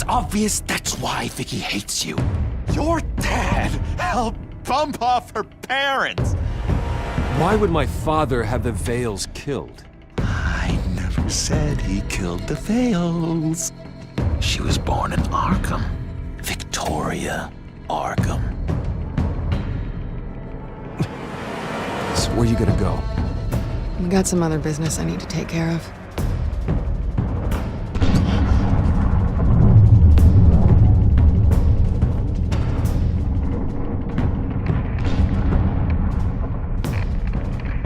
obvious that's why Vicky hates you. Your dad helped bump off her parents. Why would my father have the Vales killed? I never said he killed the Vales. She was born in Arkham. Victoria Arkham. So where you gonna go? We got some other business I need to take care of.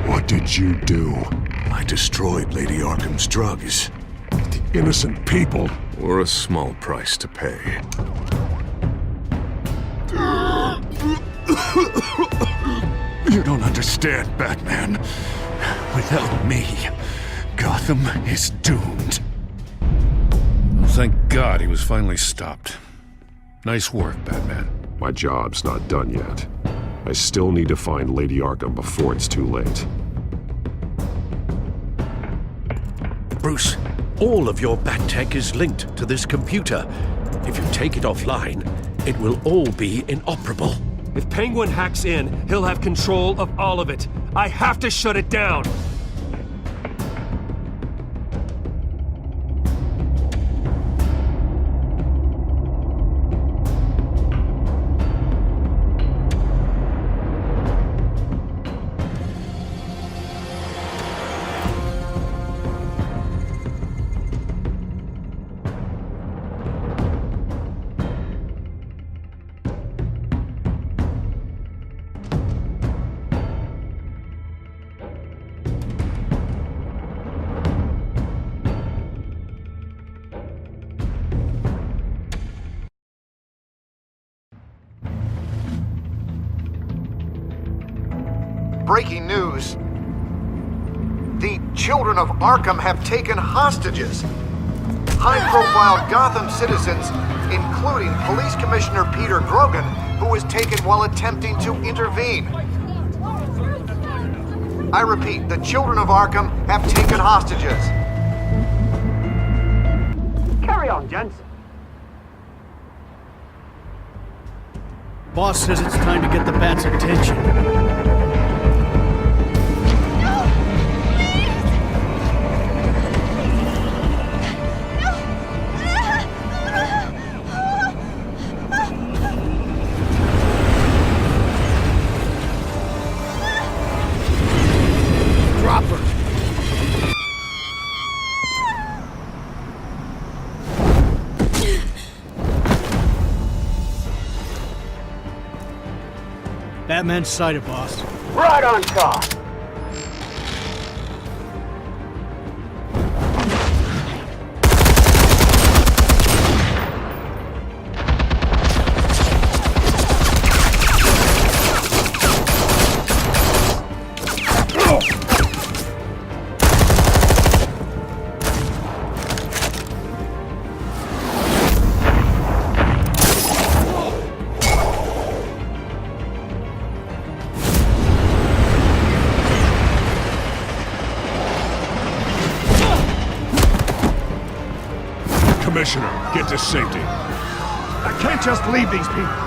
What did you do? I destroyed Lady Arkham's drugs. The innocent people. Or a small price to pay. You don't understand, Batman. Without me, Gotham is doomed. Thank God he was finally stopped. Nice work, Batman. My job's not done yet. I still need to find Lady Arkham before it's too late. Bruce, all of your bat tech is linked to this computer. If you take it offline, it will all be inoperable. If Penguin hacks in, he'll have control of all of it. I have to shut it down! Breaking news. The children of Arkham have taken hostages. High-profile Gotham citizens, including Police Commissioner Peter Grogan, who was taken while attempting to intervene. I repeat, the children of Arkham have taken hostages. Carry on, gents. Boss says it's time to get the Bat's attention. Batman's sighted, boss. Right on top. Commissioner, get to safety. I can't just leave these people.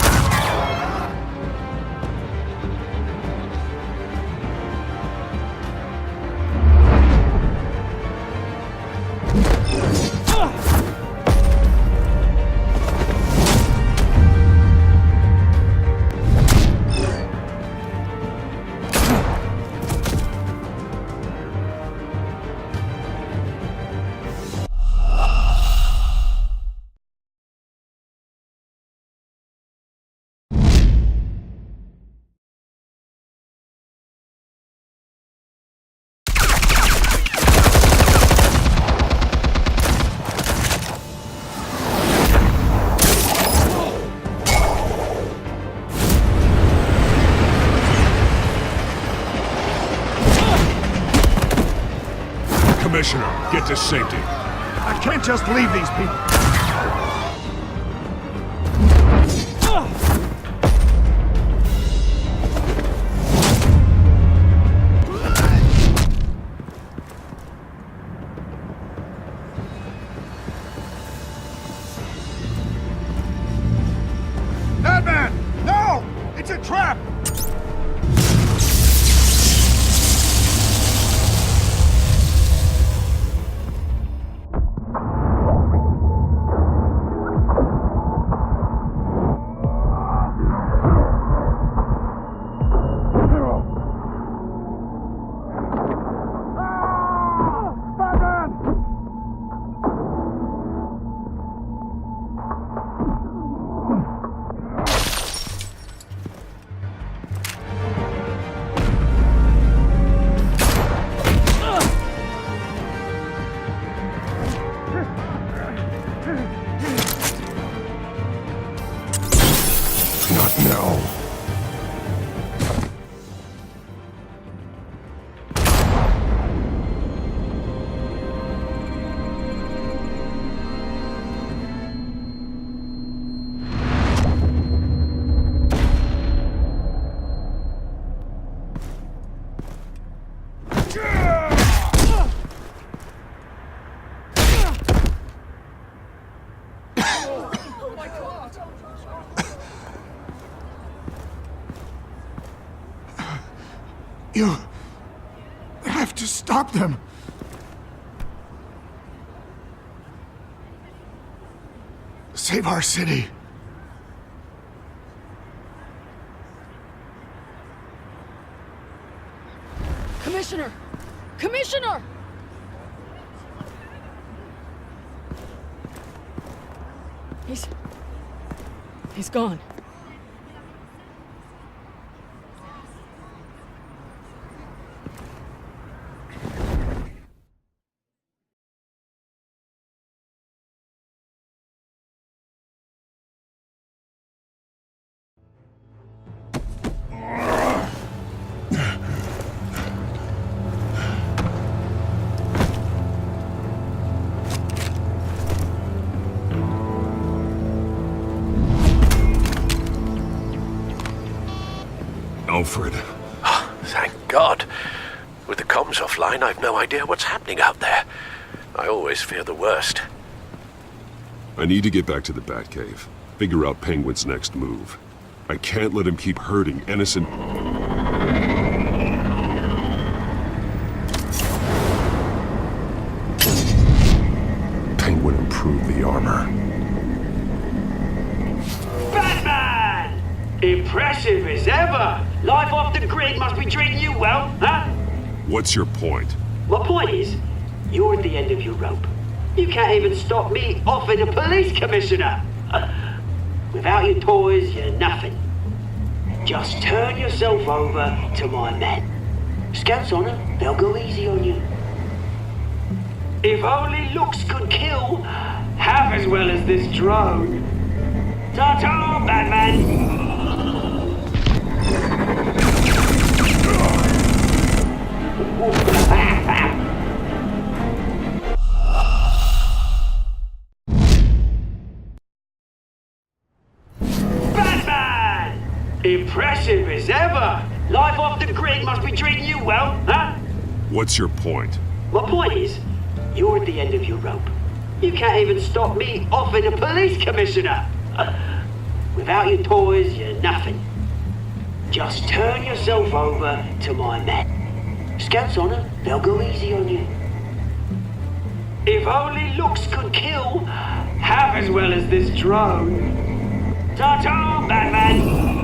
Commissioner, get to safety. I can't just leave these people. You have to stop them. Save our city. Commissioner! Commissioner! He's gone. Alfred. Thank God. With the comms offline, I've no idea what's happening out there. I always fear the worst. I need to get back to the Batcave. Figure out Penguin's next move. I can't let him keep hurting innocent... Penguin improved the armor. Batman! Impressive as ever. Life off the grid must be treating you well, huh? What's your point? My point is, you're at the end of your rope. You can't even stop me offing a police commissioner. Without your toys, you're nothing. Just turn yourself over to my men. Scouts on them, they'll go easy on you. If only looks could kill half as well as this drone. Ta-ta, Batman! Batman! Impressive as ever. Life off the grid must be treating you well, huh? What's your point? My point is, you're at the end of your rope. You can't even stop me offing a police commissioner. Without your toys, you're nothing. Just turn yourself over to my men. Scouts on them, they'll go easy on you. If only looks could kill half as well as this drone. Ta-ta, Batman!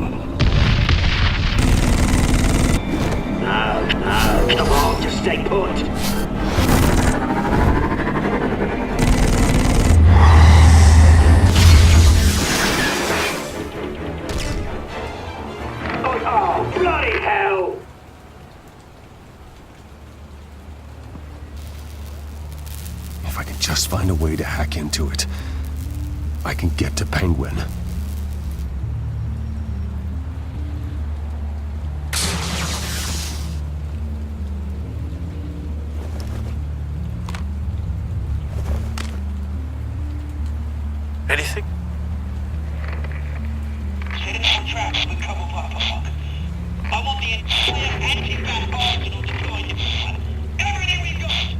No, come on, just stay put. Oh, bloody hell! If I can just find a way to hack into it, I can get to Penguin. Anything? I want the entire anti-bat arsenal deployed. Everything we've got!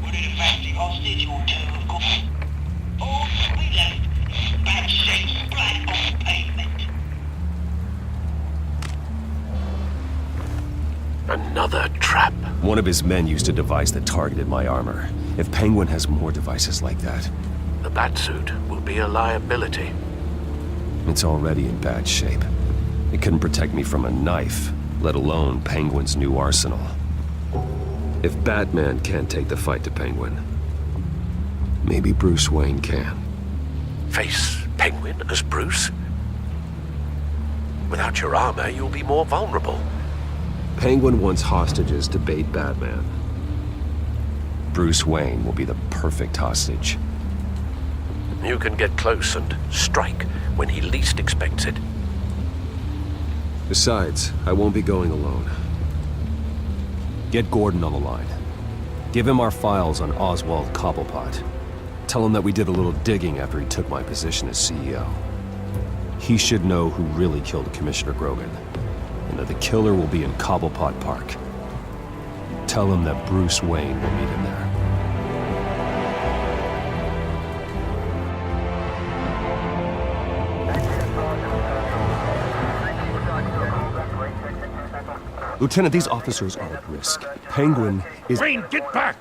Would it have the hostage or two, of course? All we left is bad shape splat on the pavement. Another trap. One of his men used a device that targeted my armor. If Penguin has more devices like that... The Batsuit will be a liability. It's already in bad shape. It couldn't protect me from a knife, let alone Penguin's new arsenal. If Batman can't take the fight to Penguin, maybe Bruce Wayne can. Face Penguin as Bruce? Without your armor, you'll be more vulnerable. Penguin wants hostages to bait Batman. Bruce Wayne will be the perfect hostage. You can get close and strike when he least expects it. Besides, I won't be going alone. Get Gordon on the line. Give him our files on Oswald Cobblepot. Tell him that we did a little digging after he took my position as CEO. He should know who really killed Commissioner Grogan, and that the killer will be in Cobblepot Park. Tell him that Bruce Wayne will meet him there. Lieutenant, these officers are at risk. Penguin is... Wayne, get back!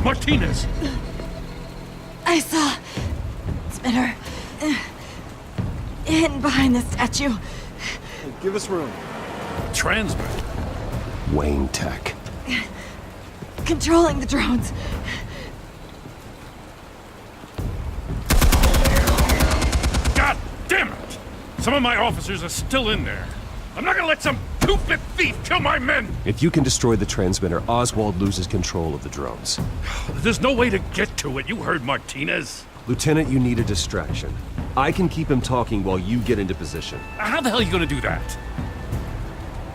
Martinez! I saw Spinner hidden behind the statue. Hey, give us room. Transmit. Wayne Tech. Controlling the drones. God damn it! Some of my officers are still in there. I'm not gonna let some two-bit thief kill my men! If you can destroy the transmitter, Oswald loses control of the drones. There's no way to get to it. You heard Martinez. Lieutenant, you need a distraction. I can keep him talking while you get into position. How the hell are you gonna do that?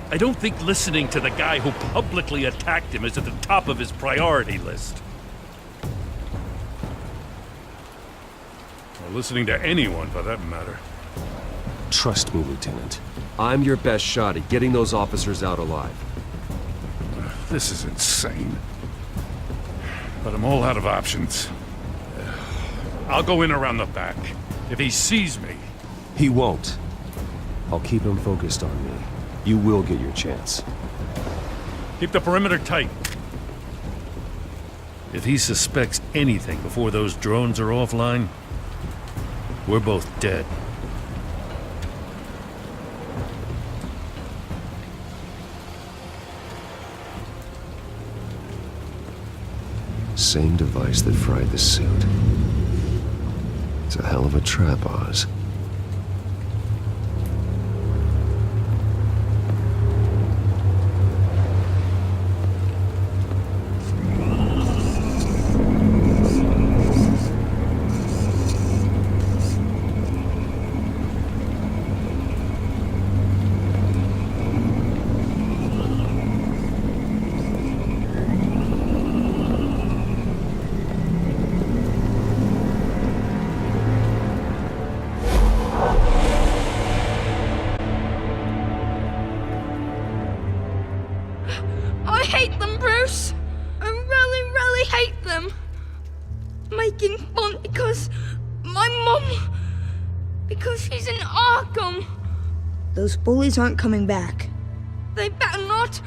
I don't think listening to the guy who publicly attacked him is at the top of his priority list. Or listening to anyone, for that matter. Trust me, Lieutenant. I'm your best shot at getting those officers out alive. This is insane. But I'm all out of options. I'll go in around the back. If he sees me... He won't. I'll keep him focused on me. You will get your chance. Keep the perimeter tight. If he suspects anything before those drones are offline, we're both dead. Same device that fried the suit. It's a hell of a trap, Oz. I hate them, Bruce. I really, really hate them. Making fun because my mum... because she's in Arkham. Those bullies aren't coming back. They better not.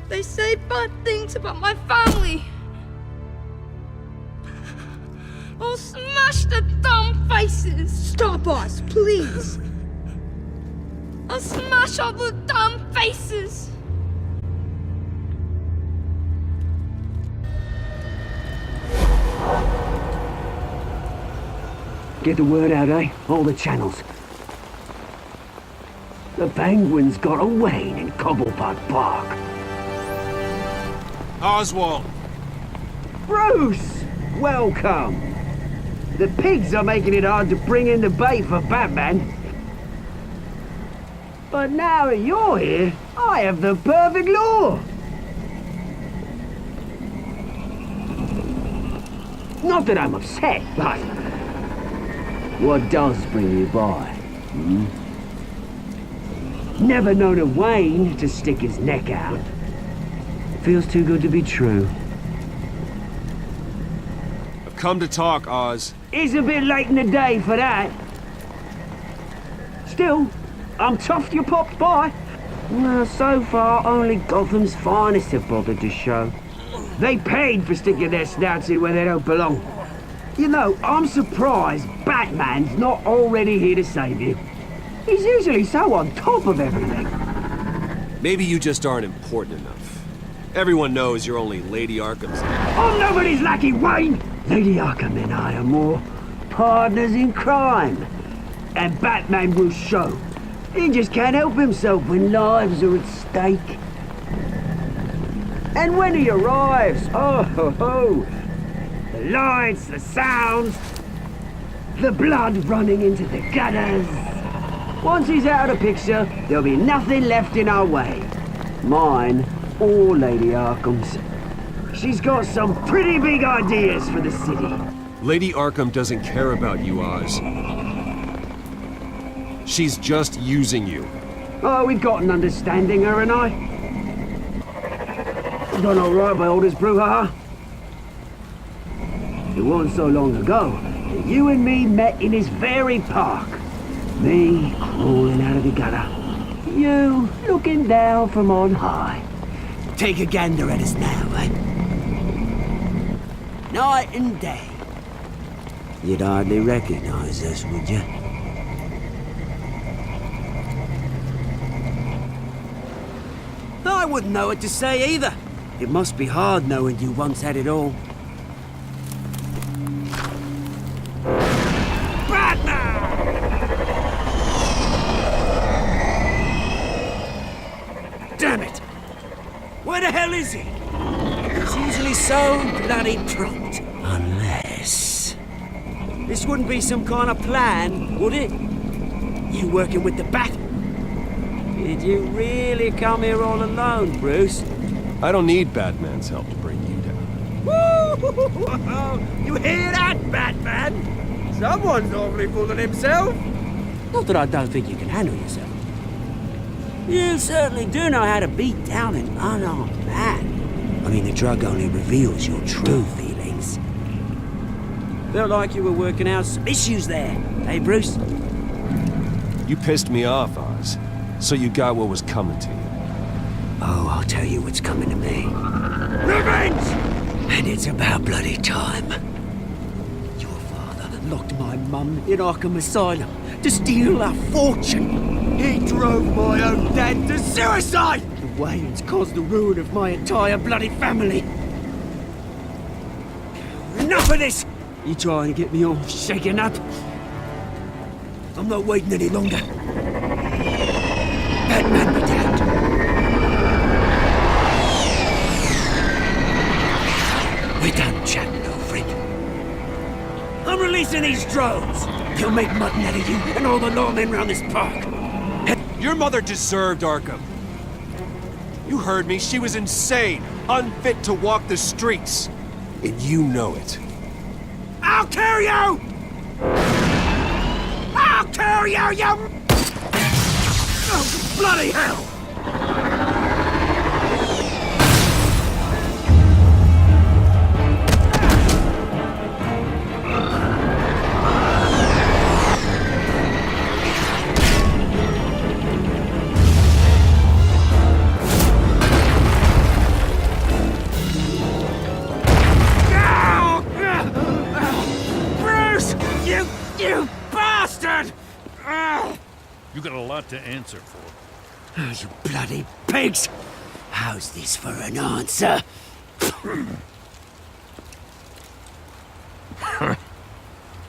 They say bad things about my family. I'll smash the dumb faces. Stop us, please. I'll smash all the damn faces! Get the word out, eh? All the channels. The Penguin's got a Wayne in Cobblepot Park. Oswald! Bruce! Welcome! The pigs are making it hard to bring in the bait for Batman. But now that you're here, I have the perfect lure! Not that I'm upset, but... what does bring you by? Never known a Wayne to stick his neck out. Feels too good to be true. I've come to talk, Oz. It's a bit late in the day for that. Still, I'm chuffed you popped by. Well, so far, only Gotham's finest have bothered to show. They paid for sticking their snouts in where they don't belong. You know, I'm surprised Batman's not already here to save you. He's usually so on top of everything. Maybe you just aren't important enough. Everyone knows you're only Lady Arkham's... I'm nobody's lackey, Wayne! Lady Arkham and I are more partners in crime. And Batman will show. He just can't help himself when lives are at stake. And when he arrives, oh ho ho! The lights, the sounds, the blood running into the gutters. Once he's out of the picture, there'll be nothing left in our way. Mine or Lady Arkham's. She's got some pretty big ideas for the city. Lady Arkham doesn't care about you, Oz. She's just using you. Oh, we got an understanding, her and I. Done all right by orders, brouhaha. It wasn't so long ago that you and me met in this very park. Me crawling out of the gutter. You looking down from on high. Take a gander at us now, eh? Night and day. You'd hardly recognize us, would you? I wouldn't know what to say either. It must be hard knowing you once had it all. Damn it! Where the hell is he? He's usually so bloody prompt. Unless... This wouldn't be some kind of plan, would it? You working with the Bat? Did you really come here all alone, Bruce? I don't need Batman's help to bring you down. Woo! You hear that, Batman? Someone's awfully full of himself. Not that I don't think you can handle yourself. You certainly do know how to beat down an unarmed man. I mean, the drug only reveals your true feelings. Felt like you were working out some issues there, eh, Bruce? You pissed me off, Oz. So you got what was coming to you. Oh, I'll tell you what's coming to me. Revenge! And it's about bloody time. Your father locked my mum in Arkham Asylum to steal a fortune. He drove my own dad to suicide! The Wayans caused the ruin of my entire bloody family. Enough of this! You trying to get me all shaken up? I'm not waiting any longer. Batman be damned. We're done chatting, old friend. I'm releasing these drones. They'll make mutton out of you and all the lawmen around this park. Your mother deserved Arkham. You heard me. She was insane, unfit to walk the streets. And you know it. I'll kill you! I'll kill you, you... Oh, bloody hell! You bastard! You got a lot to answer for. Oh, you bloody pigs! How's this for an answer?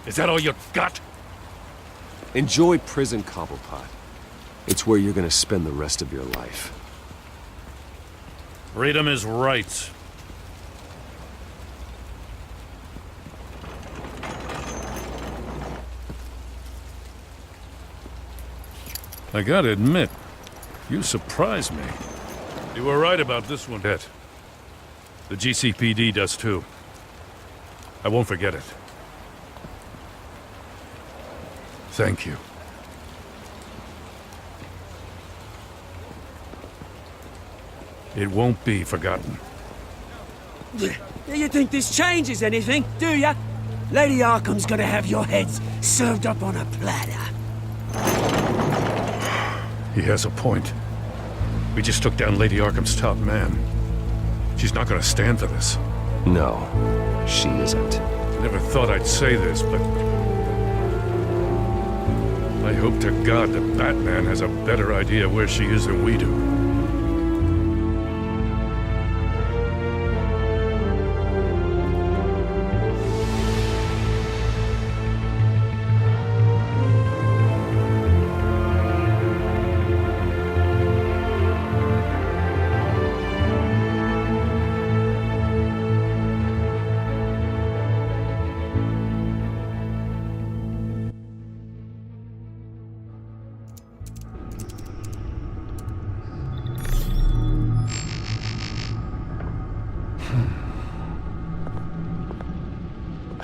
Is that all you got? Enjoy prison, Cobblepot. It's where you're gonna spend the rest of your life. Freedom is rights. I gotta admit, you surprised me. You were right about this one, Ed. The GCPD does too. I won't forget it. Thank you. It won't be forgotten. You think this changes anything, do ya? Lady Arkham's gonna have your heads served up on a platter. He has a point. We just took down Lady Arkham's top man. She's not gonna stand for this. No, she isn't. Never thought I'd say this, but... I hope to God that Batman has a better idea where she is than we do.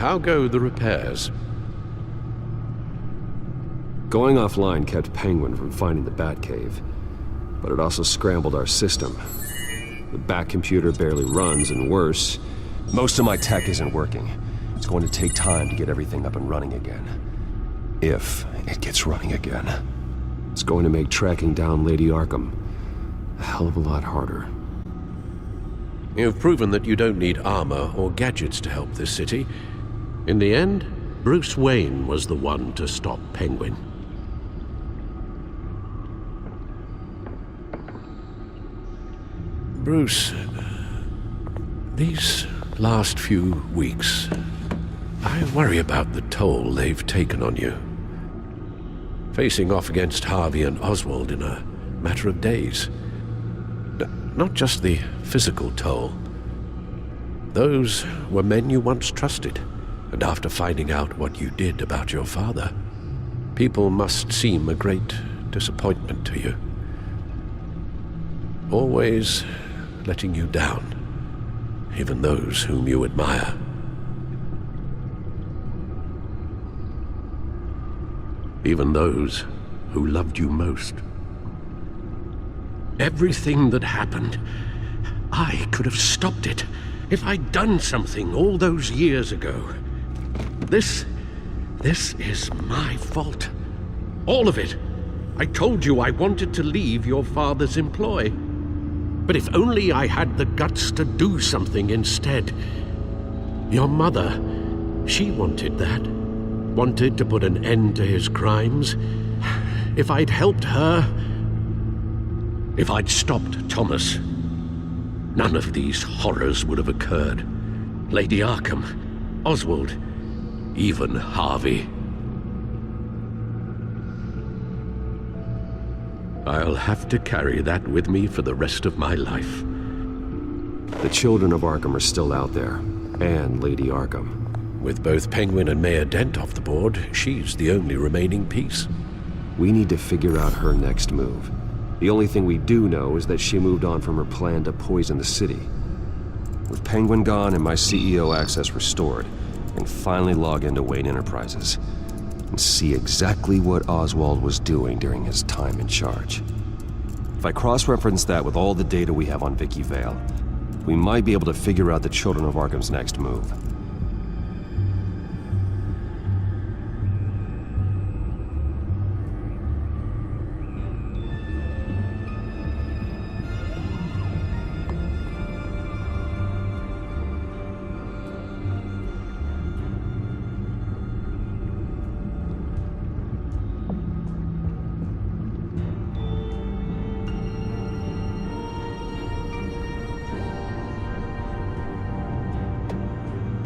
How go the repairs? Going offline kept Penguin from finding the Batcave. but it also scrambled our system. The back computer barely runs, and worse, most of my tech isn't working. It's going to take time to get everything up and running again. If it gets running again. It's going to make tracking down Lady Arkham a hell of a lot harder. You've proven that you don't need armor or gadgets to help this city. In the end, Bruce Wayne was the one to stop Penguin. Bruce, these last few weeks, I worry about the toll they've taken on you. Facing off against Harvey and Oswald in a matter of days. Not just the physical toll. Those were men you once trusted, and after finding out what you did about your father, people must seem a great disappointment to you. Always letting you down, even those whom you admire. Even those who loved you most. Everything that happened, I could have stopped it if I'd done something all those years ago. This is my fault. All of it. I told you I wanted to leave your father's employ. But if only I had the guts to do something instead. Your mother, she wanted that. Wanted to put an end to his crimes. If I'd helped her, if I'd stopped Thomas, none of these horrors would have occurred. Lady Arkham, Oswald, even Harvey. I'll have to carry that with me for the rest of my life. The children of Arkham are still out there, and Lady Arkham. With both Penguin and Mayor Dent off the board, she's the only remaining piece. We need to figure out her next move. The only thing we do know is that she moved on from her plan to poison the city. With Penguin gone and my CEO access restored, I can finally log into Wayne Enterprises and see exactly what Oswald was doing during his time in charge. If I cross-reference that with all the data we have on Vicky Vale, we might be able to figure out the Children of Arkham's next move.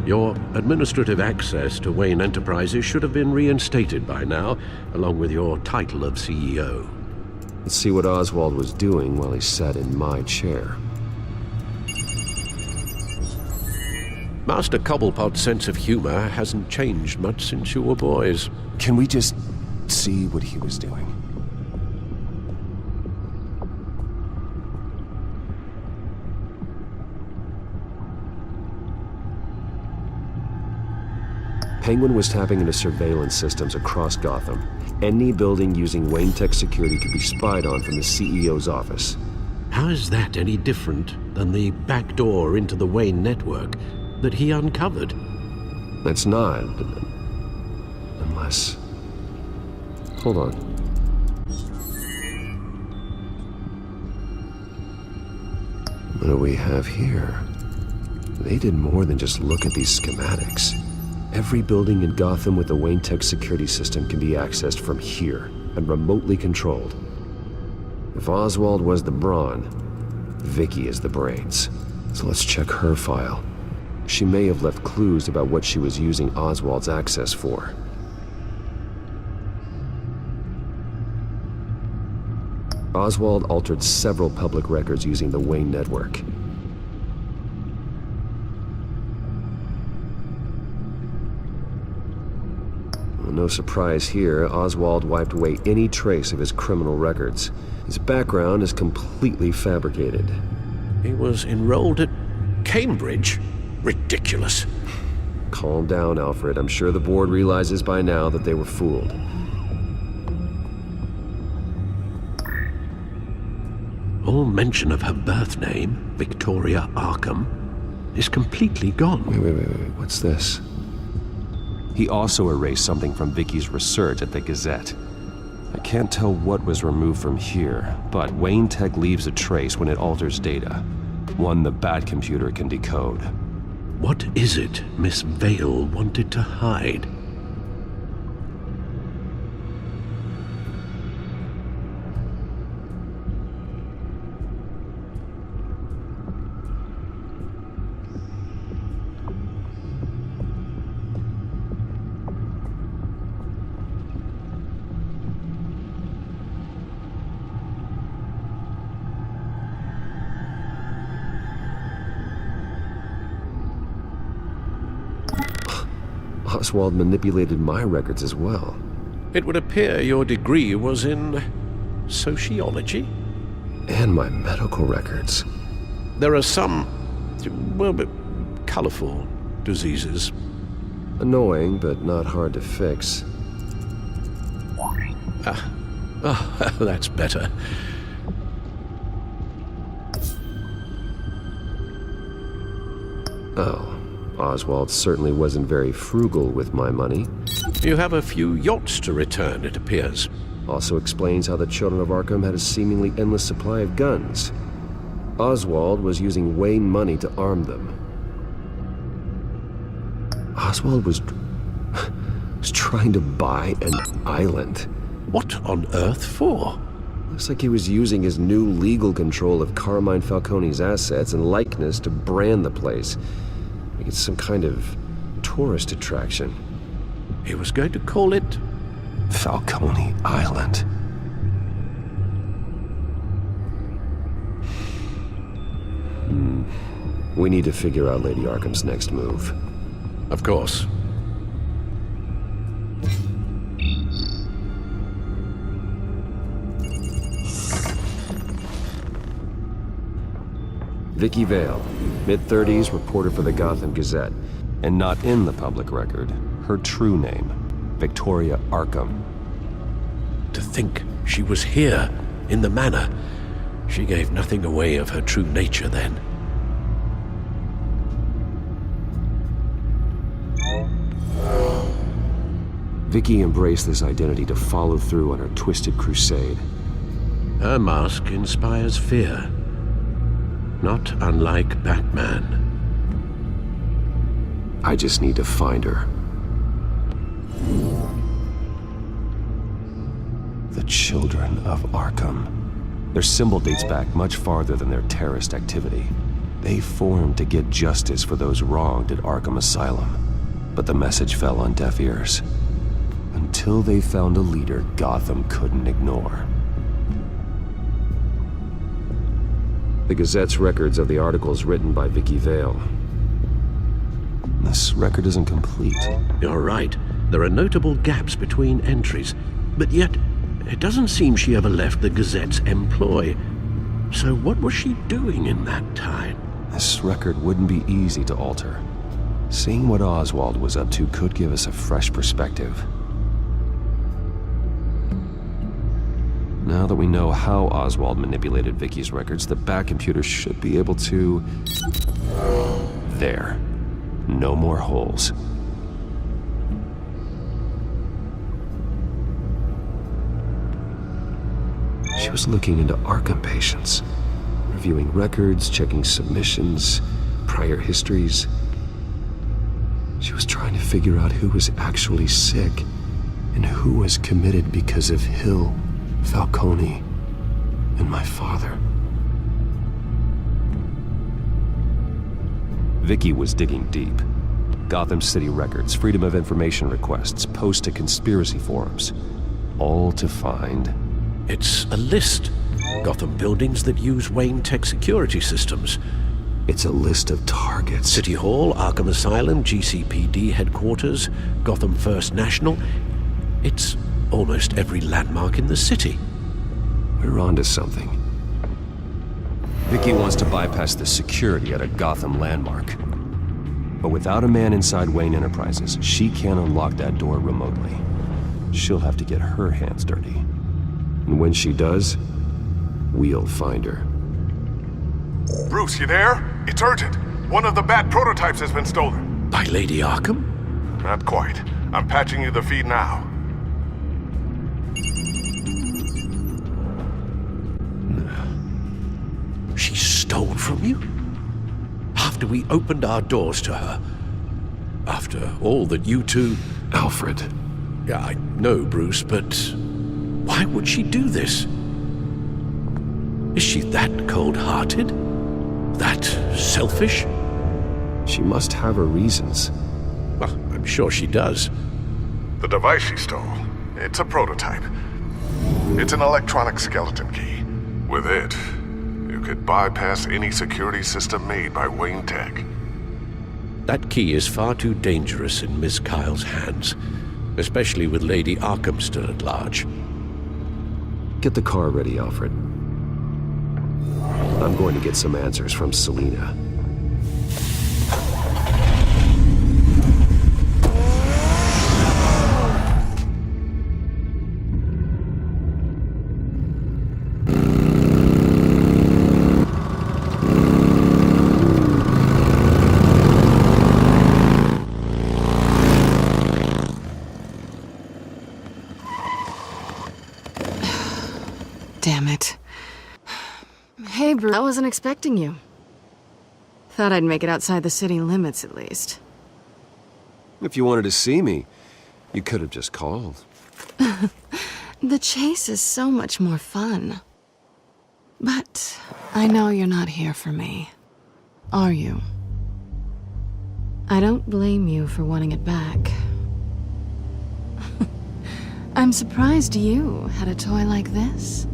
Your administrative access to Wayne Enterprises should have been reinstated by now, along with your title of CEO. Let's see what Oswald was doing while he sat in my chair. Master Cobblepot's sense of humor hasn't changed much since you were boys. Can we just see what he was doing? Penguin was tapping into surveillance systems across Gotham. Any building using Wayne Tech security could be spied on from the CEO's office. How is that any different than the back door into the Wayne network that he uncovered? That's not. Unless... Hold on. What do we have here? They did more than just look at these schematics. Every building in Gotham with the Wayne Tech security system can be accessed from here and remotely controlled. If Oswald was the brawn, Vicky is the brains. So let's check her file. She may have left clues about what she was using Oswald's access for. Oswald altered several public records using the Wayne network. No surprise here, Oswald wiped away any trace of his criminal records. His background is completely fabricated. He was enrolled at Cambridge? Ridiculous. Calm down, Alfred. I'm sure the board realizes by now that they were fooled. All mention of her birth name, Victoria Arkham, is completely gone. Wait. What's this? He also erased something from Vicky's research at the Gazette. I can't tell what was removed from here, but Wayne Tech leaves a trace when it alters data. One the Bat computer can decode. What is it Miss Vale wanted to hide? Oswald manipulated my records as well. It would appear your degree was in sociology? And my medical records. There are some, well, colorful diseases. Annoying, but not hard to fix. That's better. Oh. Oswald certainly wasn't very frugal with my money. You have a few yachts to return, it appears. Also explains how the Children of Arkham had a seemingly endless supply of guns. Oswald was using Wayne money to arm them. Oswald was trying to buy an island. What on earth for? Looks like he was using his new legal control of Carmine Falcone's assets and likeness to brand the place. Like it's some kind of tourist attraction. He was going to call it Falcone Island. We need to figure out Lady Arkham's next move. Of course. Vicky Vale, mid-30s, reporter for the Gotham Gazette, and not in the public record. Her true name, Victoria Arkham. To think she was here, in the manor. She gave nothing away of her true nature then. Vicky embraced this identity to follow through on her twisted crusade. Her mask inspires fear. Not unlike Batman. I just need to find her. The Children of Arkham. Their symbol dates back much farther than their terrorist activity. They formed to get justice for those wronged at Arkham Asylum. But the message fell on deaf ears. Until they found a leader Gotham couldn't ignore. The Gazette's records of the articles written by Vicky Vale. This record isn't complete. You're right. There are notable gaps between entries, but yet it doesn't seem she ever left the Gazette's employ. So what was she doing in that time? This record wouldn't be easy to alter. Seeing what Oswald was up to could give us a fresh perspective. Now that we know how Oswald manipulated Vicky's records, the Bat computer should be able to... There. No more holes. She was looking into Arkham patients, reviewing records, checking submissions, prior histories. She was trying to figure out who was actually sick and who was committed because of Hill, Falcone, and my father. Vicky was digging deep. Gotham City records, Freedom of Information requests, posts to conspiracy forums. All to find... It's a list. Gotham buildings that use Wayne Tech security systems. It's a list of targets. City Hall, Arkham Asylum, GCPD headquarters, Gotham First National. It's almost every landmark in the city. We're onto something. Vicky wants to bypass the security at a Gotham landmark. But without a man inside Wayne Enterprises, she can't unlock that door remotely. She'll have to get her hands dirty. And when she does, we'll find her. Bruce, you there? It's urgent. One of the Bat prototypes has been stolen. By Lady Arkham? Not quite. I'm patching you the feed now. She stole from you? After we opened our doors to her? After all that you two... Alfred. Yeah, I know, Bruce, but why would she do this? Is she that cold-hearted? That selfish? She must have her reasons. Well, I'm sure she does. The device she stole, it's a prototype. It's an electronic skeleton key. With it, you could bypass any security system made by Wayne Tech. That key is far too dangerous in Miss Kyle's hands, especially with Lady Arkham still at large. Get the car ready, Alfred. I'm going to get some answers from Selina. Damn it. Hey, Bruce. I wasn't expecting you. Thought I'd make it outside the city limits, at least. If you wanted to see me, you could have just called. The chase is so much more fun. But I know you're not here for me. Are you? I don't blame you for wanting it back. I'm surprised you had a toy like this.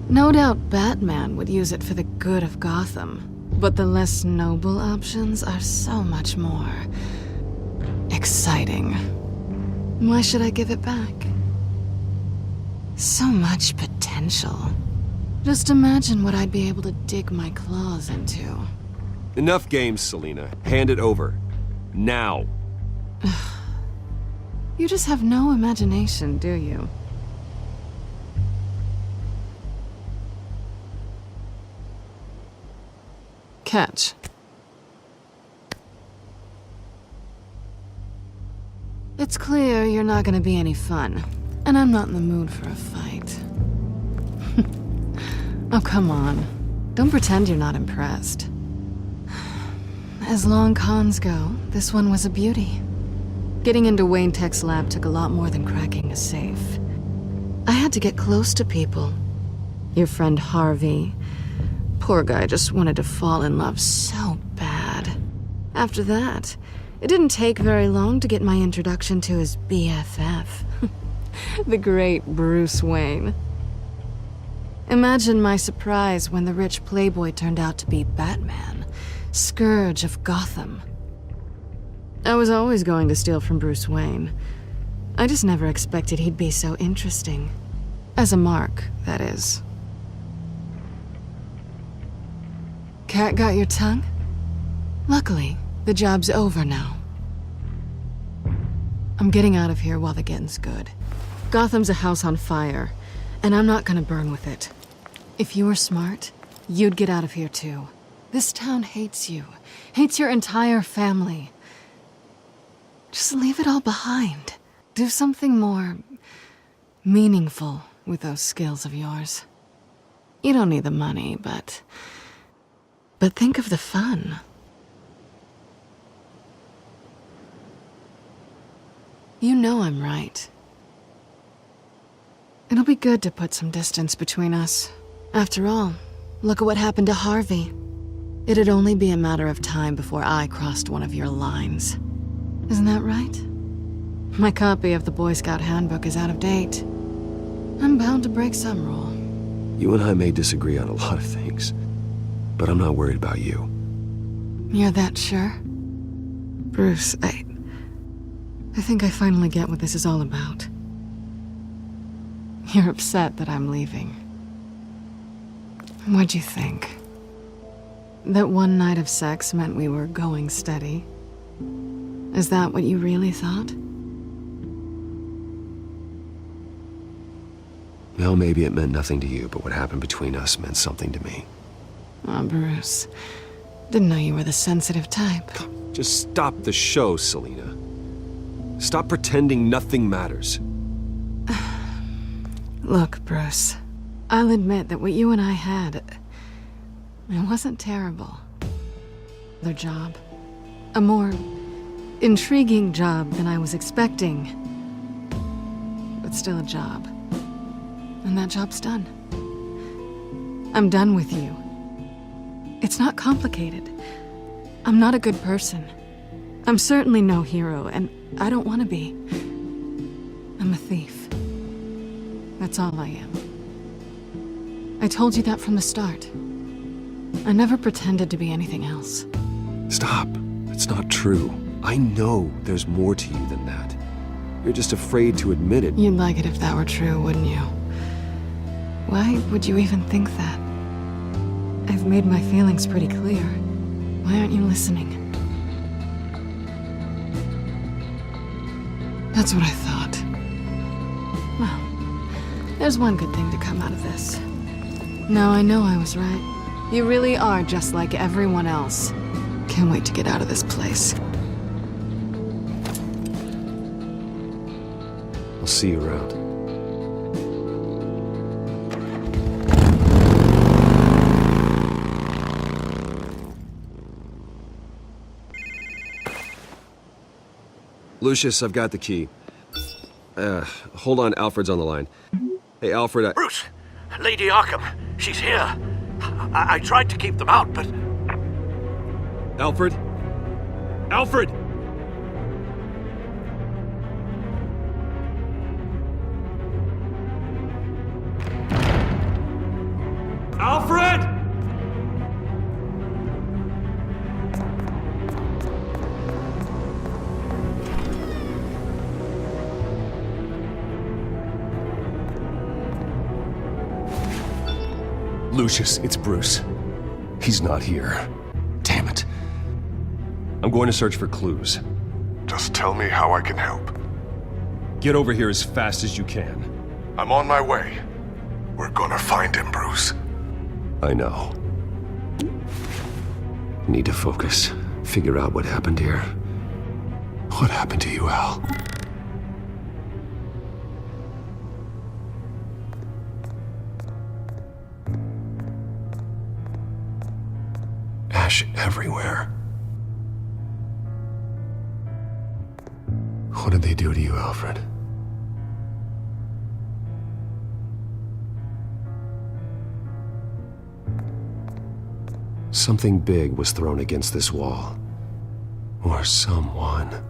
No doubt Batman would use it for the good of Gotham, but the less noble options are so much more exciting. Why should I give it back? So much potential. Just imagine what I'd be able to dig my claws into. Enough games, Selina. Hand it over. Now. You just have no imagination, do you? Catch. It's clear you're not gonna be any fun, and I'm not in the mood for a fight. Oh, come on. Don't pretend you're not impressed. As long cons go, this one was a beauty. Getting into Wayne Tech's lab took a lot more than cracking a safe. I had to get close to people. Your friend Harvey. Poor guy just wanted to fall in love so bad. After that, it didn't take very long to get my introduction to his BFF. The great Bruce Wayne. Imagine my surprise when the rich playboy turned out to be Batman, Scourge of Gotham. I was always going to steal from Bruce Wayne. I just never expected he'd be so interesting. As a mark, that is. Cat got your tongue? Luckily, the job's over now. I'm getting out of here while the getting's good. Gotham's a house on fire, and I'm not gonna burn with it. If you were smart, you'd get out of here too. This town hates you, hates your entire family. Just leave it all behind. Do something more meaningful with those skills of yours. You don't need the money, but think of the fun. You know I'm right. It'll be good to put some distance between us. After all, look at what happened to Harvey. It'd only be a matter of time before I crossed one of your lines. Isn't that right? My copy of the Boy Scout Handbook is out of date. I'm bound to break some rule. You and I may disagree on a lot of things, but I'm not worried about you. You're that sure? Bruce, I think I finally get what this is all about. You're upset that I'm leaving. What'd you think? That one night of sex meant we were going steady? Is that what you really thought? Well, maybe it meant nothing to you, but what happened between us meant something to me. Oh, Bruce. Didn't know you were the sensitive type. Just stop the show, Selena. Stop pretending nothing matters. Look, Bruce. I'll admit that what you and I had, it wasn't terrible. Their job. A more intriguing job than I was expecting. But still a job. And that job's done. I'm done with you. It's not complicated. I'm not a good person. I'm certainly no hero, and I don't want to be. I'm a thief. That's all I am. I told you that from the start. I never pretended to be anything else. Stop. It's not true. I know there's more to you than that. You're just afraid to admit it. You'd like it if that were true, wouldn't you? Why would you even think that? I've made my feelings pretty clear. Why aren't you listening? That's what I thought. Well, there's one good thing to come out of this. Now I know I was right. You really are just like everyone else. Can't wait to get out of this place. I'll see you around. Lucius, I've got the key. Hold on, Alfred's on the line. Hey, Alfred, Bruce! Lady Arkham, she's here. I tried to keep them out, but... Alfred? Alfred! Alfred! Lucius, it's Bruce. He's not here. Damn it. I'm going to search for clues. Just tell me how I can help. Get over here as fast as you can. I'm on my way. We're gonna find him, Bruce. I know. Need to focus. Figure out what happened here. What happened to you, Al? Ash everywhere. What did they do to you, Alfred? Something big was thrown against this wall. Or someone.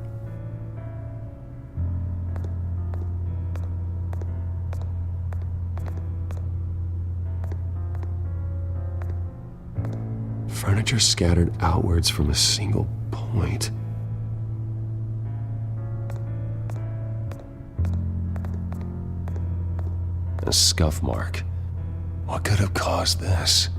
Furniture scattered outwards from a single point. A scuff mark. What could have caused this?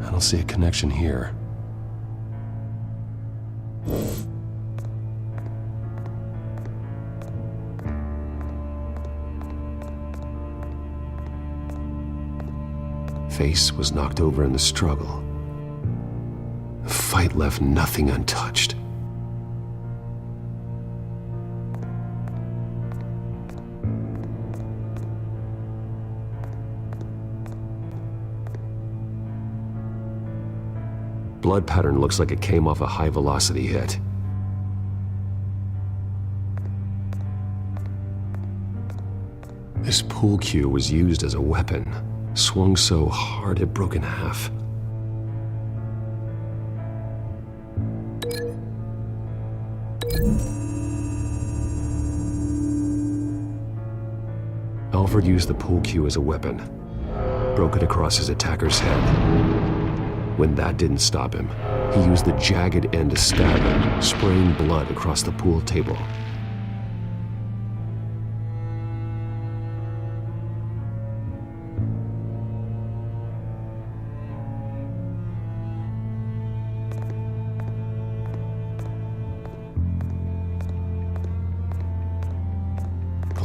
I don't see a connection here. Face was knocked over in the struggle. The fight left nothing untouched. Blood pattern looks like it came off a high-velocity hit. This pool cue was used as a weapon, swung so hard it broke in half. Alfred used the pool cue as a weapon, broke it across his attacker's head. When that didn't stop him, he used the jagged end to stab him, spraying blood across the pool table.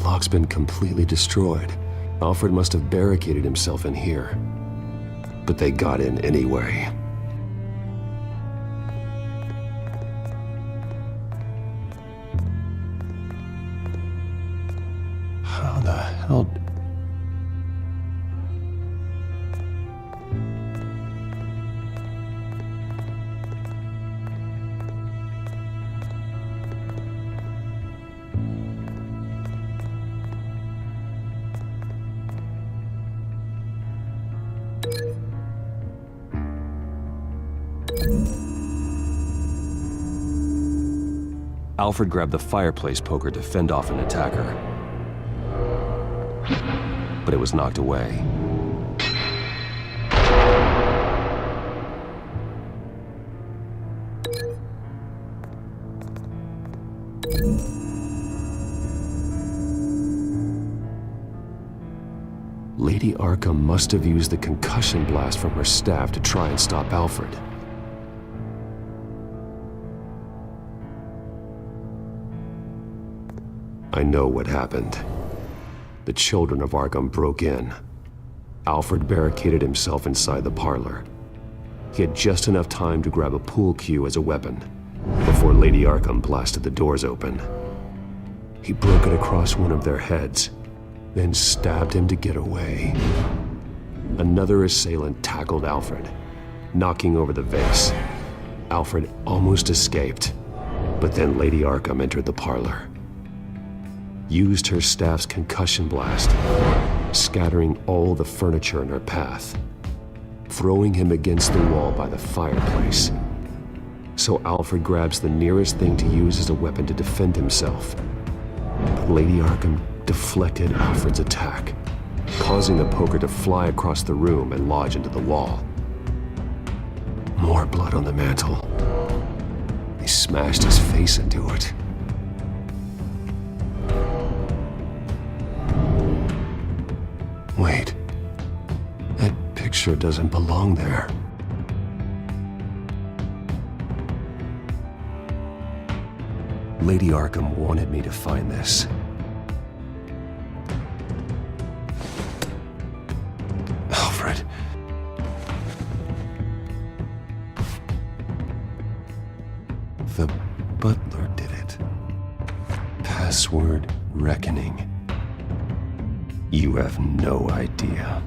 lock's been completely destroyed. Alfred must have barricaded himself in here. But they got in anyway. How the hell... Alfred grabbed the fireplace poker to fend off an attacker. But it was knocked away. Lady Arkham must have used the concussion blast from her staff to try and stop Alfred. I know what happened. The children of Arkham broke in. Alfred barricaded himself inside the parlor. He had just enough time to grab a pool cue as a weapon before Lady Arkham blasted the doors open. He broke it across one of their heads, then stabbed him to get away. Another assailant tackled Alfred, knocking over the vase. Alfred almost escaped, but then Lady Arkham entered the parlor. Used her staff's concussion blast, scattering all the furniture in her path, throwing him against the wall by the fireplace. So Alfred grabs the nearest thing to use as a weapon to defend himself. But Lady Arkham deflected Alfred's attack, causing the poker to fly across the room and lodge into the wall. More blood on the mantel. They smashed his face into it. Wait, that picture doesn't belong there. Lady Arkham wanted me to find this. Alfred. The butler did it. Password reckoning. You have no idea.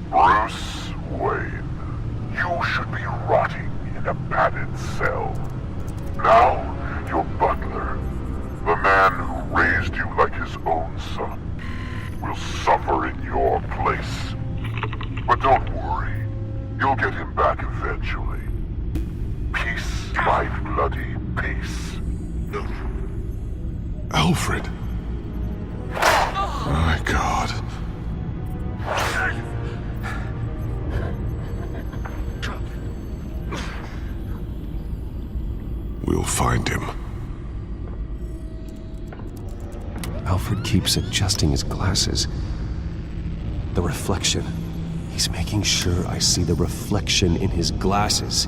Bruce Wayne, you should be rotting in a padded cell. Now, your butler, the man who raised you like his own son, will suffer in your place. But don't worry, you'll get him back eventually. Peace, my bloody peace. Alfred. My God. We'll find him. Alfred keeps adjusting his glasses. The reflection. He's making sure I see the reflection in his glasses.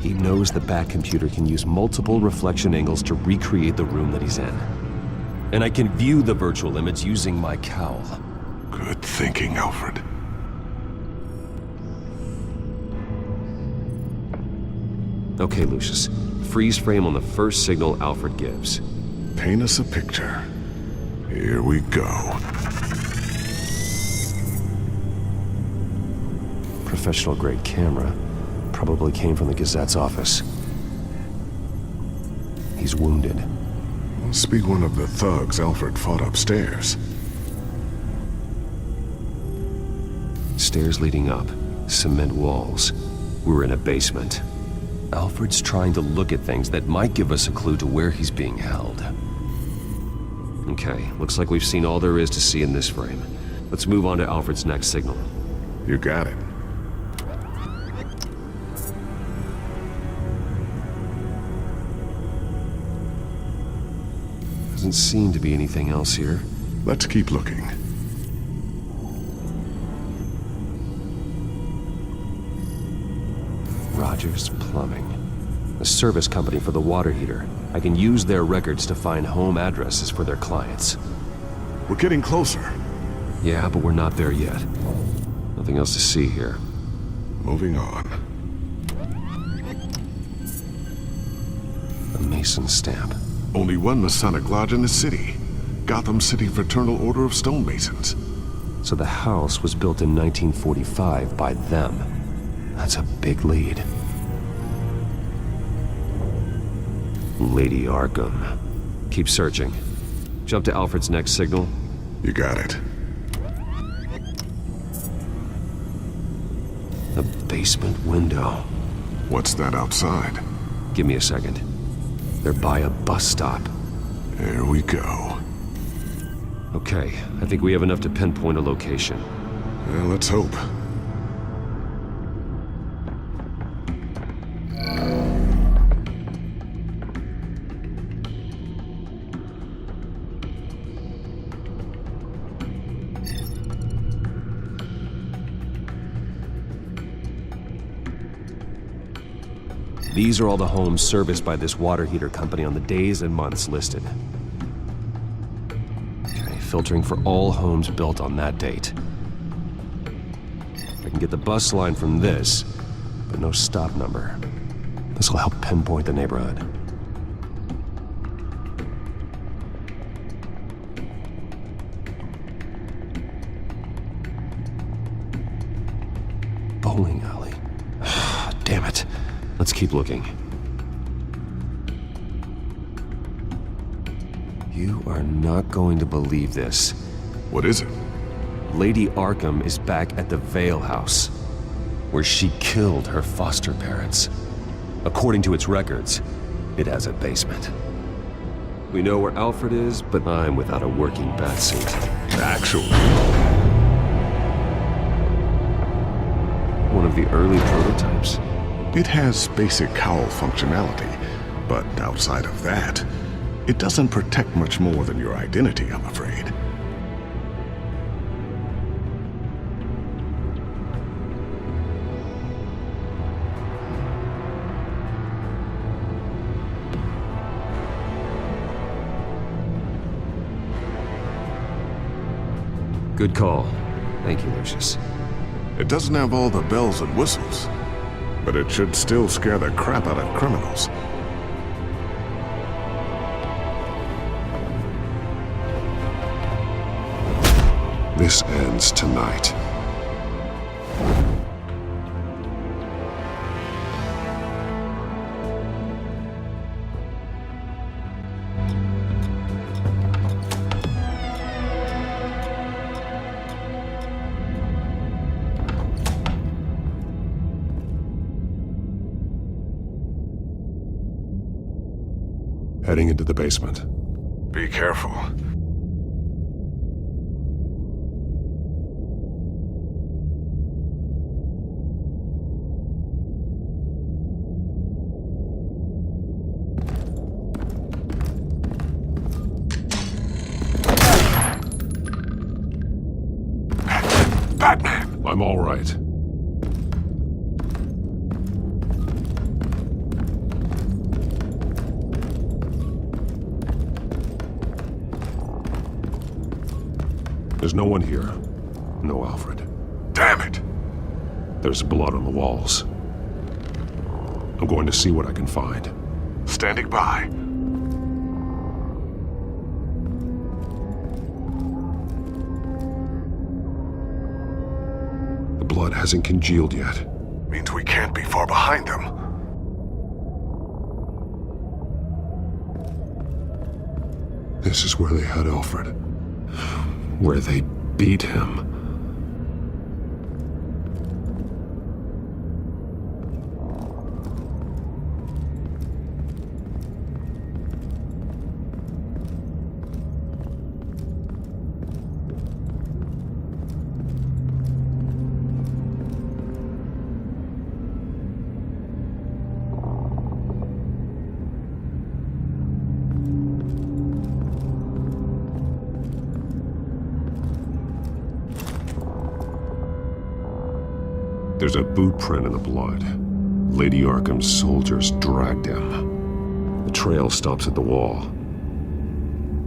He knows the Batcomputer can use multiple reflection angles to recreate the room that he's in. And I can view the virtual image using my cowl. Good thinking, Alfred. Okay, Lucius. Freeze frame on the first signal Alfred gives. Paint us a picture. Here we go. Professional-grade camera. Probably came from the Gazette's office. He's wounded. Must be one of the thugs Alfred fought upstairs. Stairs leading up. Cement walls. We're in a basement. Alfred's trying to look at things that might give us a clue to where he's being held. Okay, looks like we've seen all there is to see in this frame. Let's move on to Alfred's next signal. You got it. Doesn't seem to be anything else here. Let's keep looking. Rogers Plumbing. A service company for the water heater. I can use their records to find home addresses for their clients. We're getting closer. Yeah, but we're not there yet. Nothing else to see here. Moving on. A Mason stamp. Only one Masonic lodge in the city. Gotham City Fraternal Order of Stonemasons. So the house was built in 1945 by them. That's a big lead. Lady Arkham. Keep searching. Jump to Alfred's next signal. You got it. A basement window. What's that outside? Give me a second. They're by a bus stop. There we go. Okay, I think we have enough to pinpoint a location. Well, let's hope. These are all the homes serviced by this water heater company on the days and months listed. Okay, filtering for all homes built on that date. I can get the bus line from this, but no stop number. This will help pinpoint the neighborhood. Bowling alley. Damn it. Let's keep looking. You are not going to believe this. What is it? Lady Arkham is back at the Vale House, where she killed her foster parents. According to its records, it has a basement. We know where Alfred is, but I'm without a working batsuit. Actually. One of the early prototypes. It has basic cowl functionality, but outside of that, it doesn't protect much more than your identity, I'm afraid. Good call. Thank you, Lucius. It doesn't have all the bells and whistles, but it should still scare the crap out of criminals. This ends tonight. Heading into the basement. Be careful. Batman! I'm all right. There's no one here. No Alfred. Damn it! There's blood on the walls. I'm going to see what I can find. Standing by. The blood hasn't congealed yet. Means we can't be far behind them. This is where they had Alfred. Where they beat him. There's a boot print in the blood. Lady Arkham's soldiers dragged him. The trail stops at the wall.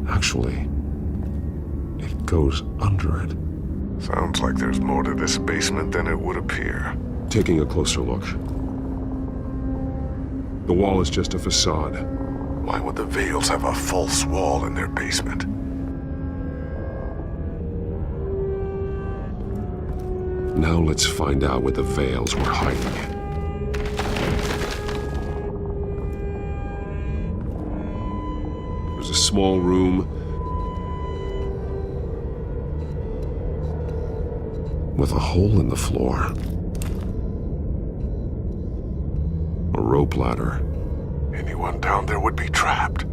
Actually, it goes under it. Sounds like there's more to this basement than it would appear. Taking a closer look. The wall is just a facade. Why would the Vales have a false wall in their basement? Now let's find out what the Vales were hiding. There's a small room with a hole in the floor. A rope ladder. Anyone down there would be trapped.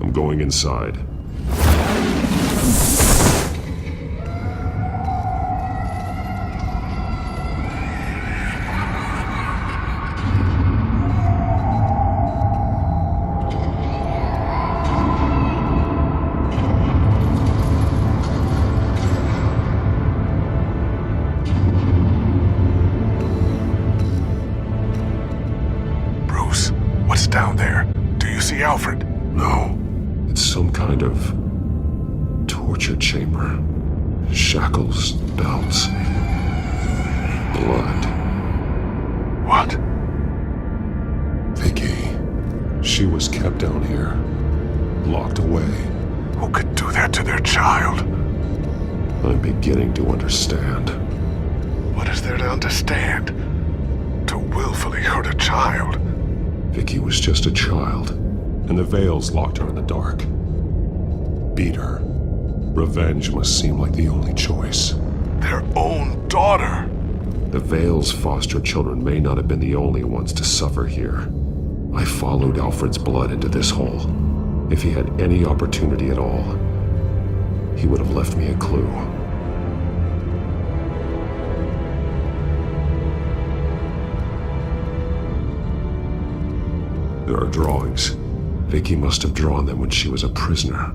I'm going inside. Bruce, what's down there? Do you see Alfred? No. It's some kind of torture chamber. Shackles, belts, blood. What? Vicky. She was kept down here, locked away. Who could do that to their child? I'm beginning to understand. What is there to understand? To willfully hurt a child? Vicky was just a child, and the Vales locked her in the dark. Beat her. Revenge must seem like the only choice. Their own daughter! The Vales' foster children may not have been the only ones to suffer here. I followed Alfred's blood into this hole. If he had any opportunity at all, he would have left me a clue. There are drawings. Vicky must have drawn them when she was a prisoner.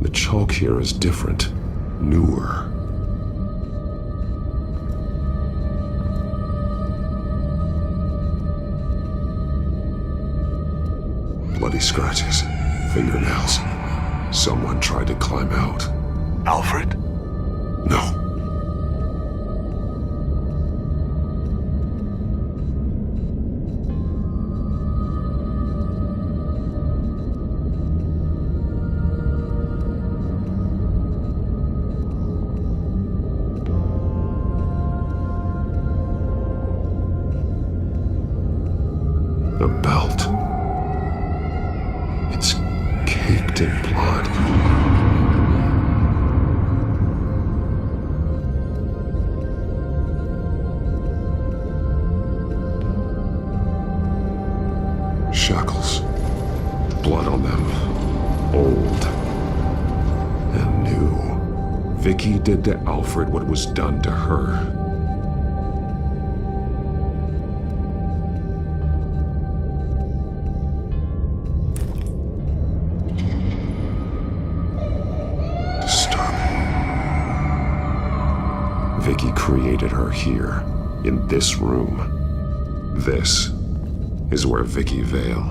The chalk here is different, newer. Bloody scratches, fingernails. Someone tried to climb out. Alfred? No. A belt. It's caked in blood. Shackles. Blood on them. Old. And new. Vicky did to Alfred what was done to her. Vicky created her here, in this room. This is where Vicky Vale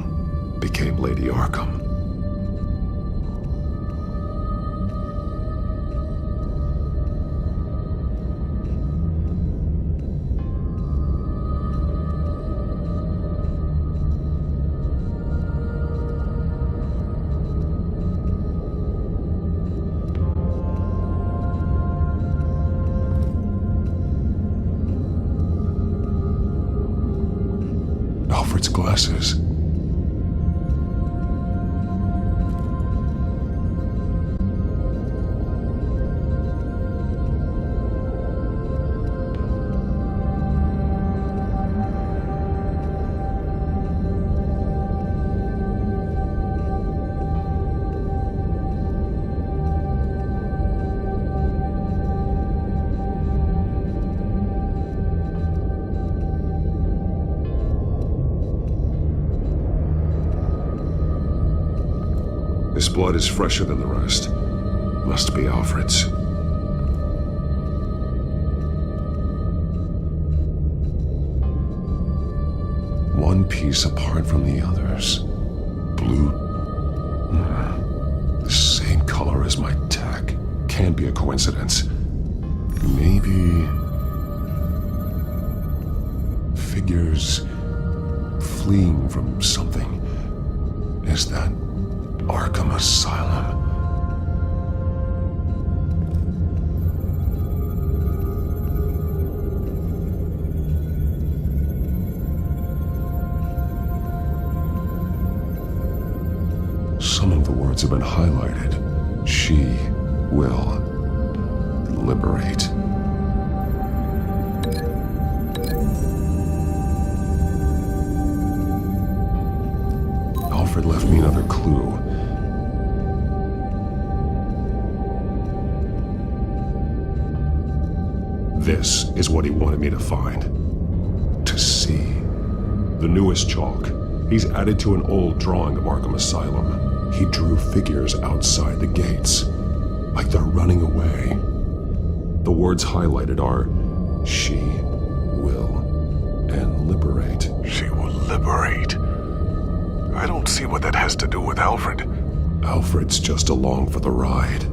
became Lady Arkham. Alfred's glasses. blood is fresher than the rest. Must be Alfred's. One piece apart from the others. Blue. The same color as my tech. Can't be a coincidence. Maybe... figures fleeing from something. Is that Arkham Asylum? Some of the words have been highlighted. She will liberate. Alfred left me another clue. This is what he wanted me to find. To see. The newest chalk. He's added to an old drawing of Arkham Asylum. He drew figures outside the gates. Like they're running away. The words highlighted are, she will, and liberate. She will liberate? I don't see what that has to do with Alfred. Alfred's just along for the ride.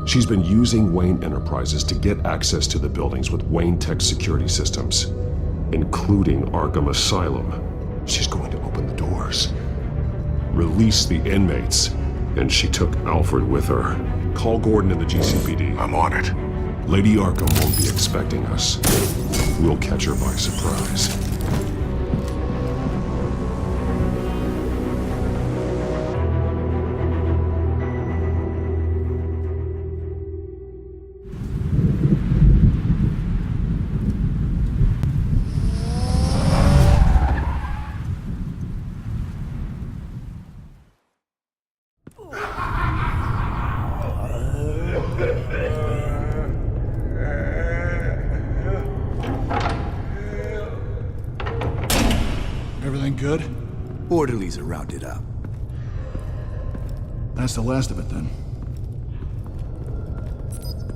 She's been using Wayne Enterprises to get access to the buildings with Wayne Tech security systems, including Arkham Asylum. She's going to open the doors, release the inmates, and she took Alfred with her. Call Gordon in the GCPD. I'm on it. Lady Arkham won't be expecting us. We'll catch her by surprise. Everything good? Orderlies are rounded up. That's the last of it, then.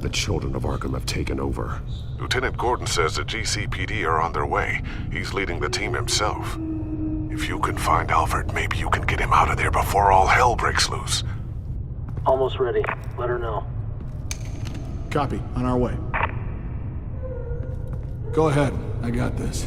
The children of Arkham have taken over. Lieutenant Gordon says the GCPD are on their way. He's leading the team himself. If you can find Alfred, maybe you can get him out of there before all hell breaks loose. Almost ready. Let her know. Copy. On our way. Go ahead. I got this.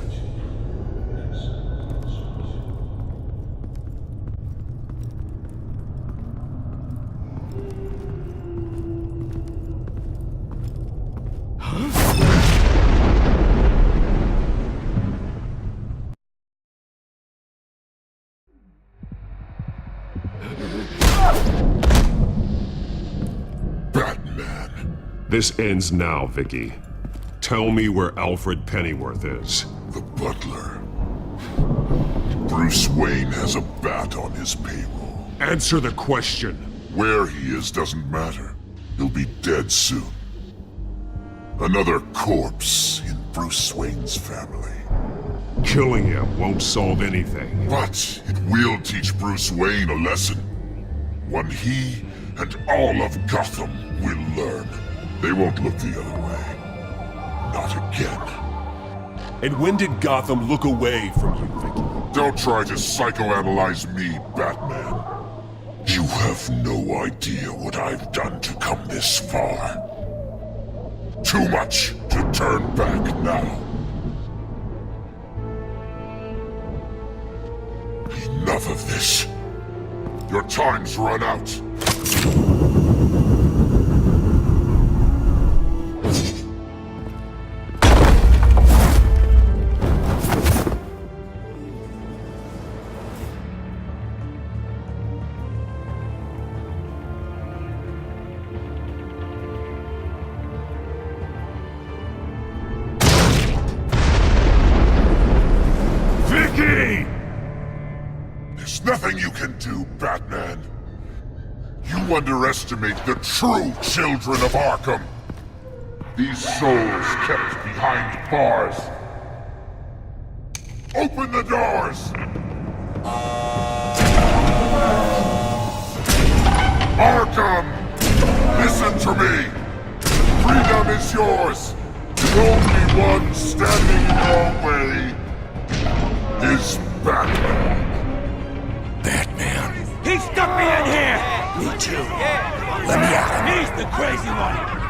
This ends now, Vicky. Tell me where Alfred Pennyworth is. The butler. Bruce Wayne has a bat on his payroll. Answer the question. Where he is doesn't matter. He'll be dead soon. Another corpse in Bruce Wayne's family. Killing him won't solve anything. But it will teach Bruce Wayne a lesson. One he and all of Gotham will learn. They won't look the other way. Not again. And when did Gotham look away from you, Vicky? Don't try to psychoanalyze me, Batman. You have no idea what I've done to come this far. Too much to turn back now. Enough of this. Your time's run out. There's nothing you can do, Batman. You underestimate the true children of Arkham. These souls kept behind bars. Open the doors! Arkham! Listen to me! Freedom is yours! The only one standing in your way is Batman. He stuck me in here! Me too. Let me out. He's the crazy one!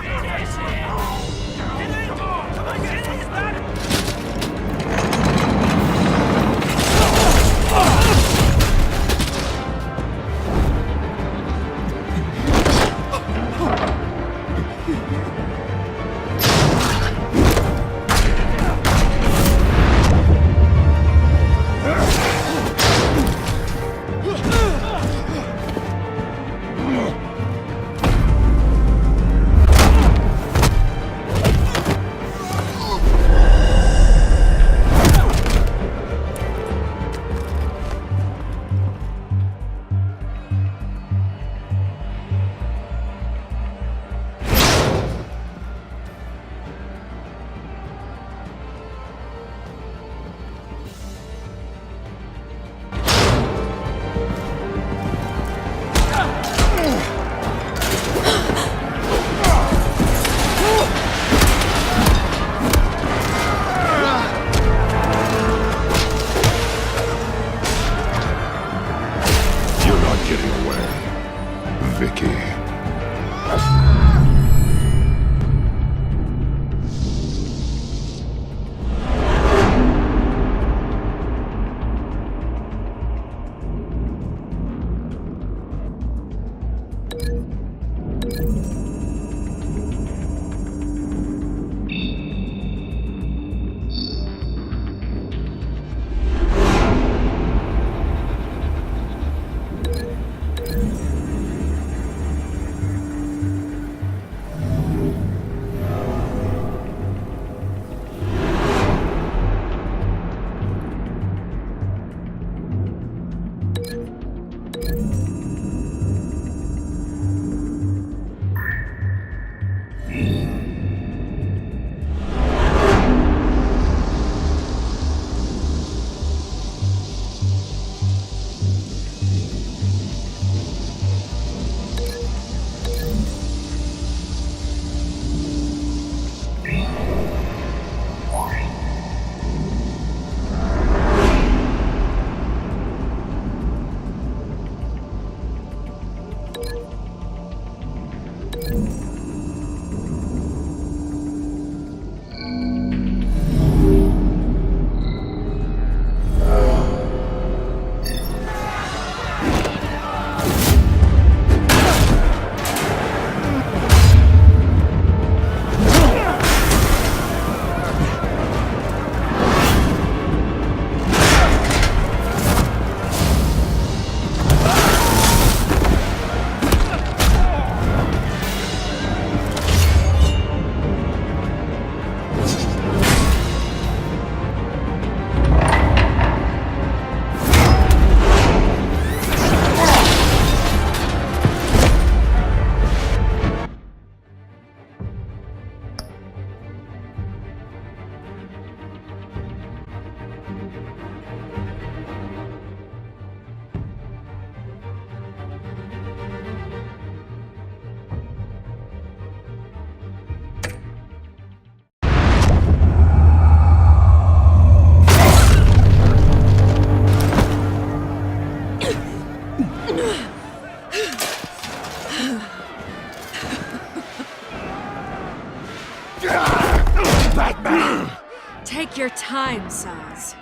Take your time, Saz.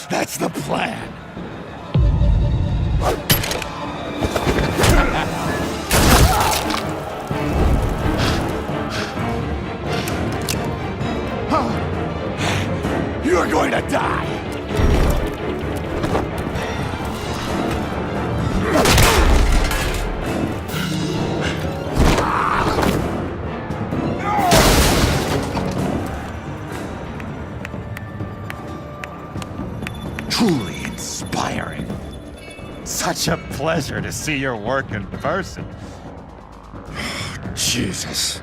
That's the plan. You're going to die. Truly inspiring. Such a pleasure to see your work in person. Jesus.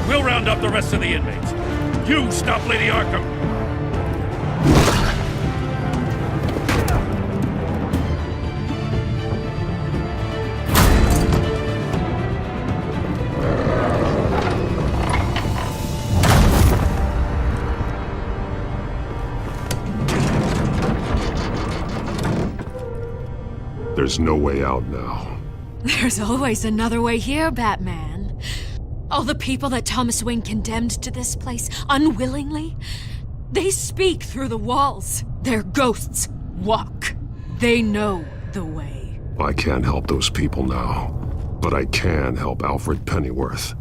We'll round up the rest of the inmates. You stop Lady Arkham! There's no way out now. There's always another way here, Batman. All the people that Thomas Wayne condemned to this place unwillingly, they speak through the walls. Their ghosts walk. They know the way. I can't help those people now, but I can help Alfred Pennyworth.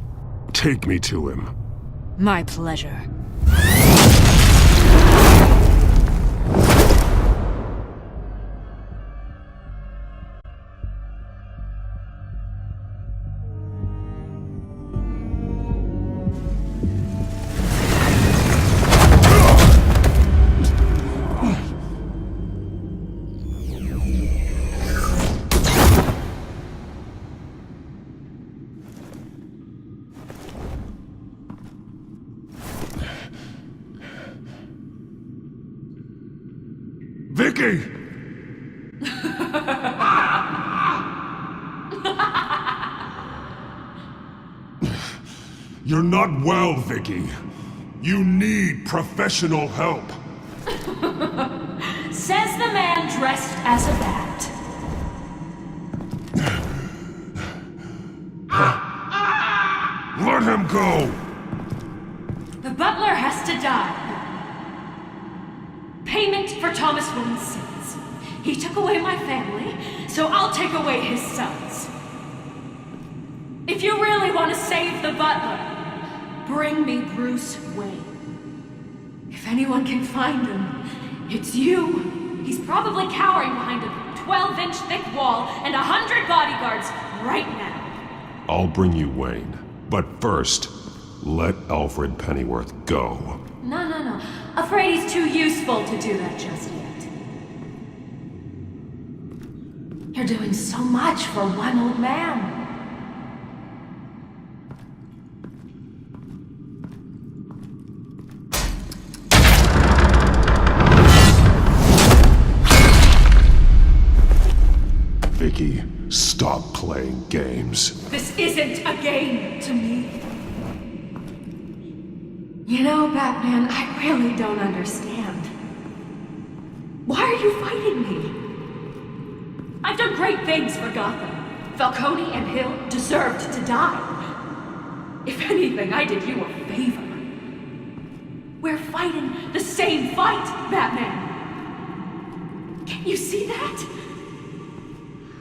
Take me to him. My pleasure. Vicky! You're not well, Vicky. You need professional help. Says the man dressed as a bat. Let him go! The butler has to die. Payment for Thomas Wayne's sins. He took away my family, so I'll take away his sons. If you really want to save the butler, bring me Bruce Wayne. If anyone can find him, it's you. He's probably cowering behind a 12-inch thick wall and 100 bodyguards right now. I'll bring you Wayne. But first, let Alfred Pennyworth go. No. Afraid he's too useful to do that just yet. You're doing so much for one old man. Vicky, stop playing games. This isn't a game to me. You know, Batman, I really don't understand. Why are you fighting me? I've done great things for Gotham. Falcone and Hill deserved to die. If anything, I did you a favor. We're fighting the same fight, Batman. Can you see that?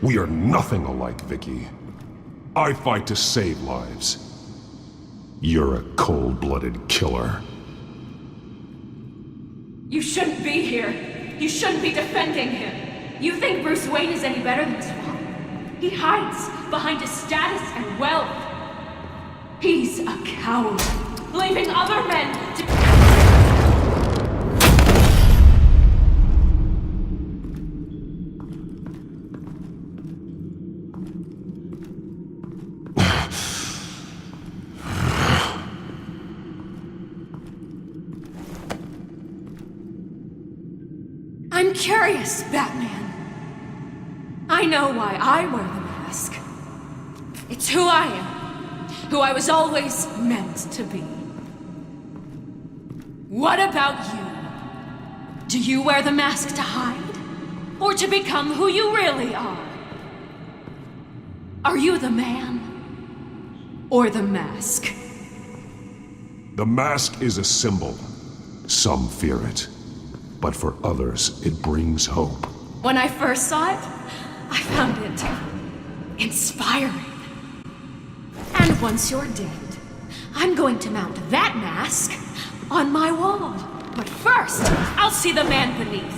We are nothing alike, Vicky. I fight to save lives. You're a cold-blooded killer. You shouldn't be here. You shouldn't be defending him. You think Bruce Wayne is any better than his father? He hides behind his status and wealth. He's a coward, leaving other men to... I'm curious, Batman. I know why I wear the mask. It's who I am. Who I was always meant to be. What about you? Do you wear the mask to hide? Or to become who you really are? Are you the man? Or the mask? The mask is a symbol. Some fear it. But for others, it brings hope. When I first saw it, I found it inspiring. And once you're dead, I'm going to mount that mask on my wall. But first, I'll see the man beneath.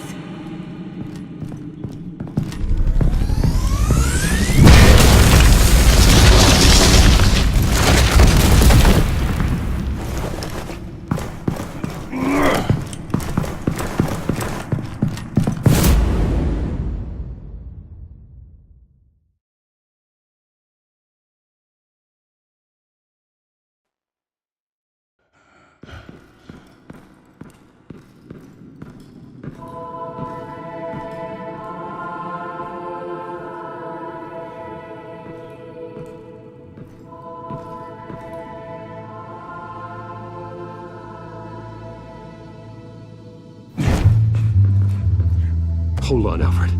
Hold on, Alfred.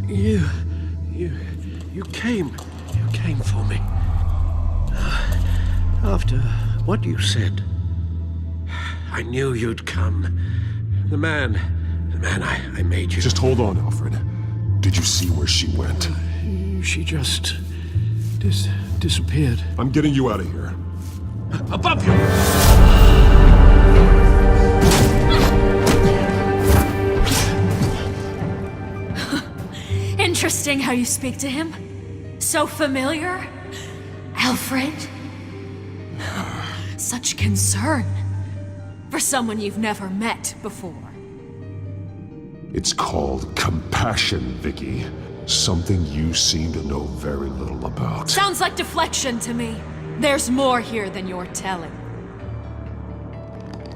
You came for me. After what you said, I knew you'd come. The man I made you. Just hold on, Alfred. Did you see where she went? She just disappeared. I'm getting you out of here. Above you! Interesting how you speak to him. So familiar. Alfred. Such concern. For someone you've never met before. It's called compassion, Vicky. Something you seem to know very little about. Sounds like deflection to me. There's more here than you're telling.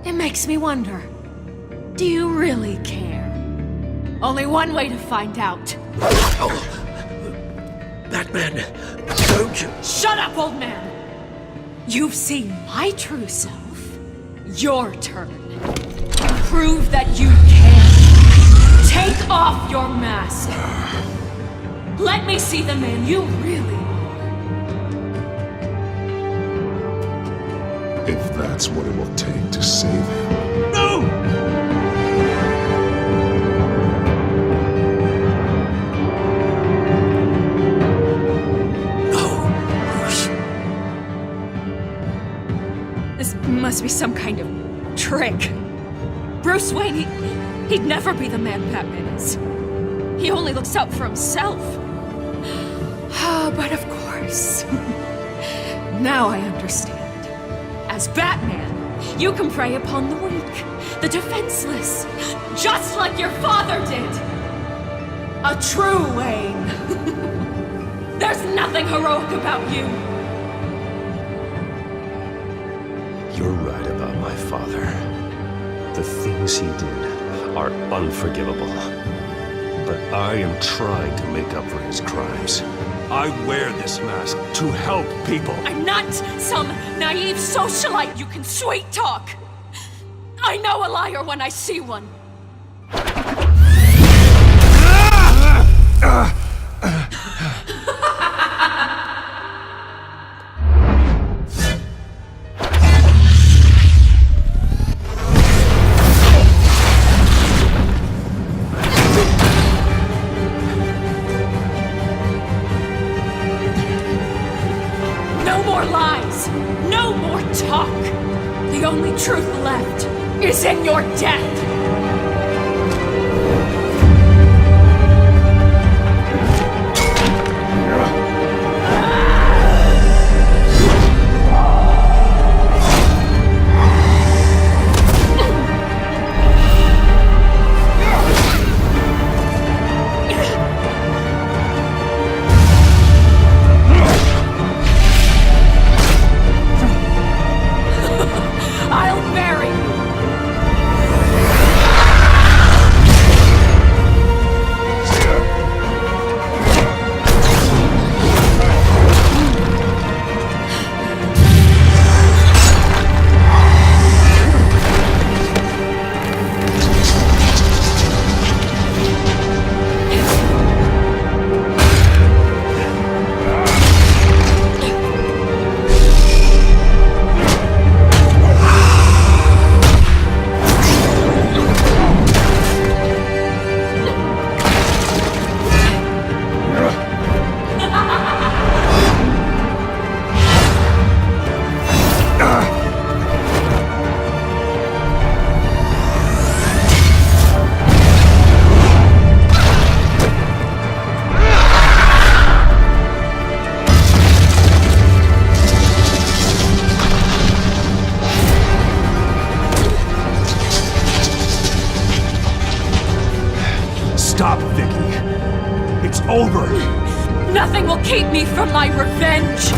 It makes me wonder. Do you really care? Only one way to find out. Batman, don't you... Shut up, old man! You've seen my true self. Your turn. Prove that you can. Take off your mask. Let me see the man you really are. If that's what it will take to save him. No! This must be some kind of trick. Bruce Wayne, he'd never be the man Batman is. He only looks out for himself. But of course. Now I understand. As Batman, you can prey upon the weak, the defenseless, just like your father did. A true Wayne. There's nothing heroic about you. You're right about my father. The things he did are unforgivable. But I am trying to make up for his crimes. I wear this mask to help people. I'm not some naive socialite you can sweet talk. I know a liar when I see one. The only truth left is in your death! Stop, Vicky. It's over. Nothing will keep me from my revenge.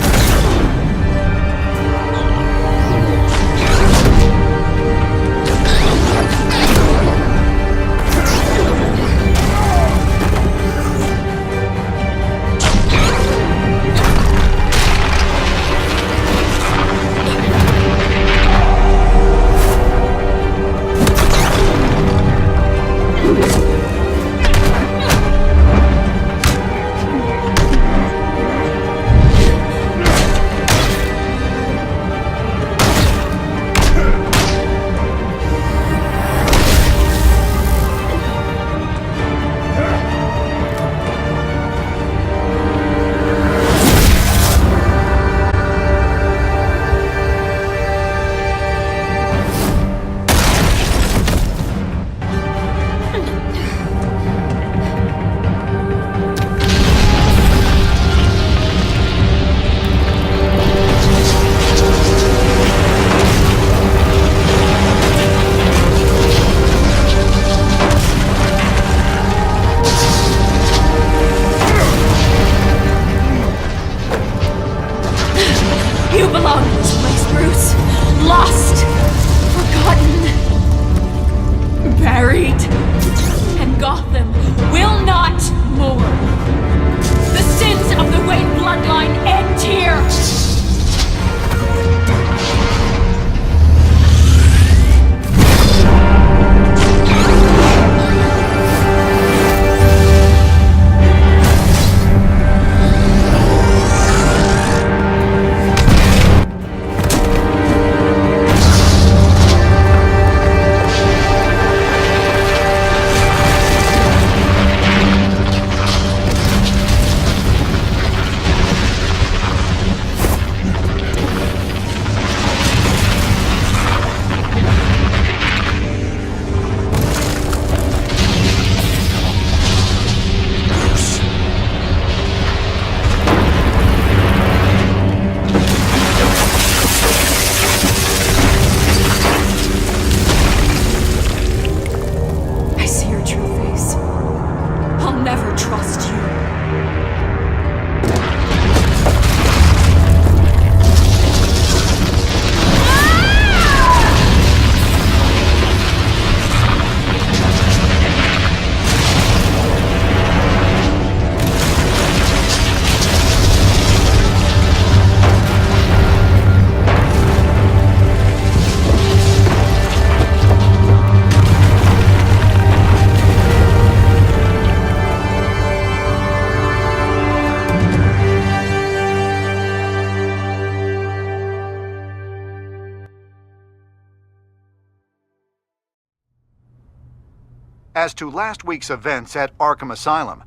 As to last week's events at Arkham Asylum,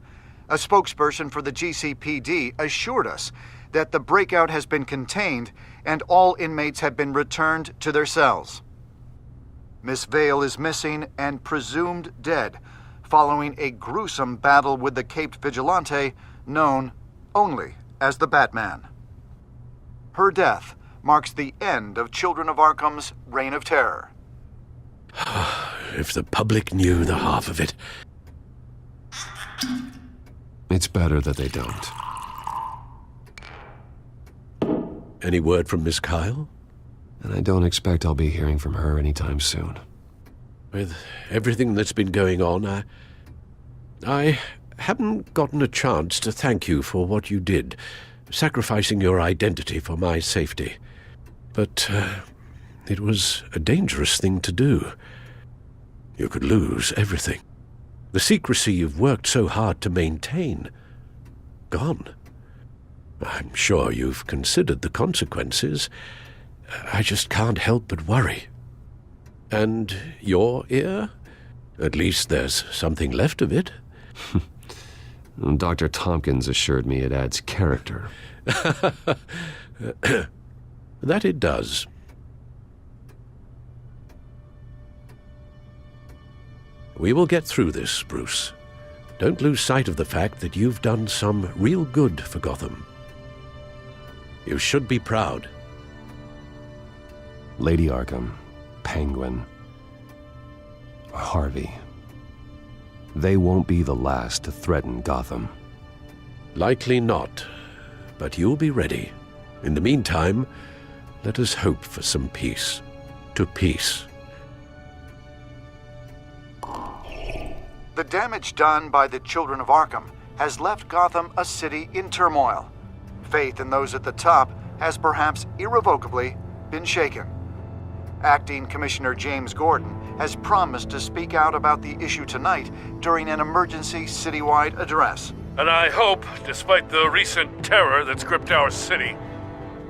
a spokesperson for the GCPD assured us that the breakout has been contained and all inmates have been returned to their cells. Miss Vale is missing and presumed dead following a gruesome battle with the caped vigilante known only as the Batman. Her death marks the end of Children of Arkham's reign of terror. If the public knew the half of it. It's better that they don't. Any word from Miss Kyle? And I don't expect I'll be hearing from her anytime soon. With everything that's been going on, I haven't gotten a chance to thank you for what you did, sacrificing your identity for my safety. But it was a dangerous thing to do. You could lose everything. The secrecy you've worked so hard to maintain. Gone. I'm sure you've considered the consequences. I just can't help but worry. And your ear? At least there's something left of it. Dr. Tompkins assured me it adds character. That it does. We will get through this, Bruce. Don't lose sight of the fact that you've done some real good for Gotham. You should be proud. Lady Arkham, Penguin, Harvey. They won't be the last to threaten Gotham. Likely not, but you'll be ready. In the meantime, let us hope for some peace. To peace. The damage done by the Children of Arkham has left Gotham a city in turmoil. Faith in those at the top has perhaps irrevocably been shaken. Acting Commissioner James Gordon has promised to speak out about the issue tonight during an emergency citywide address. And I hope, despite the recent terror that's gripped our city,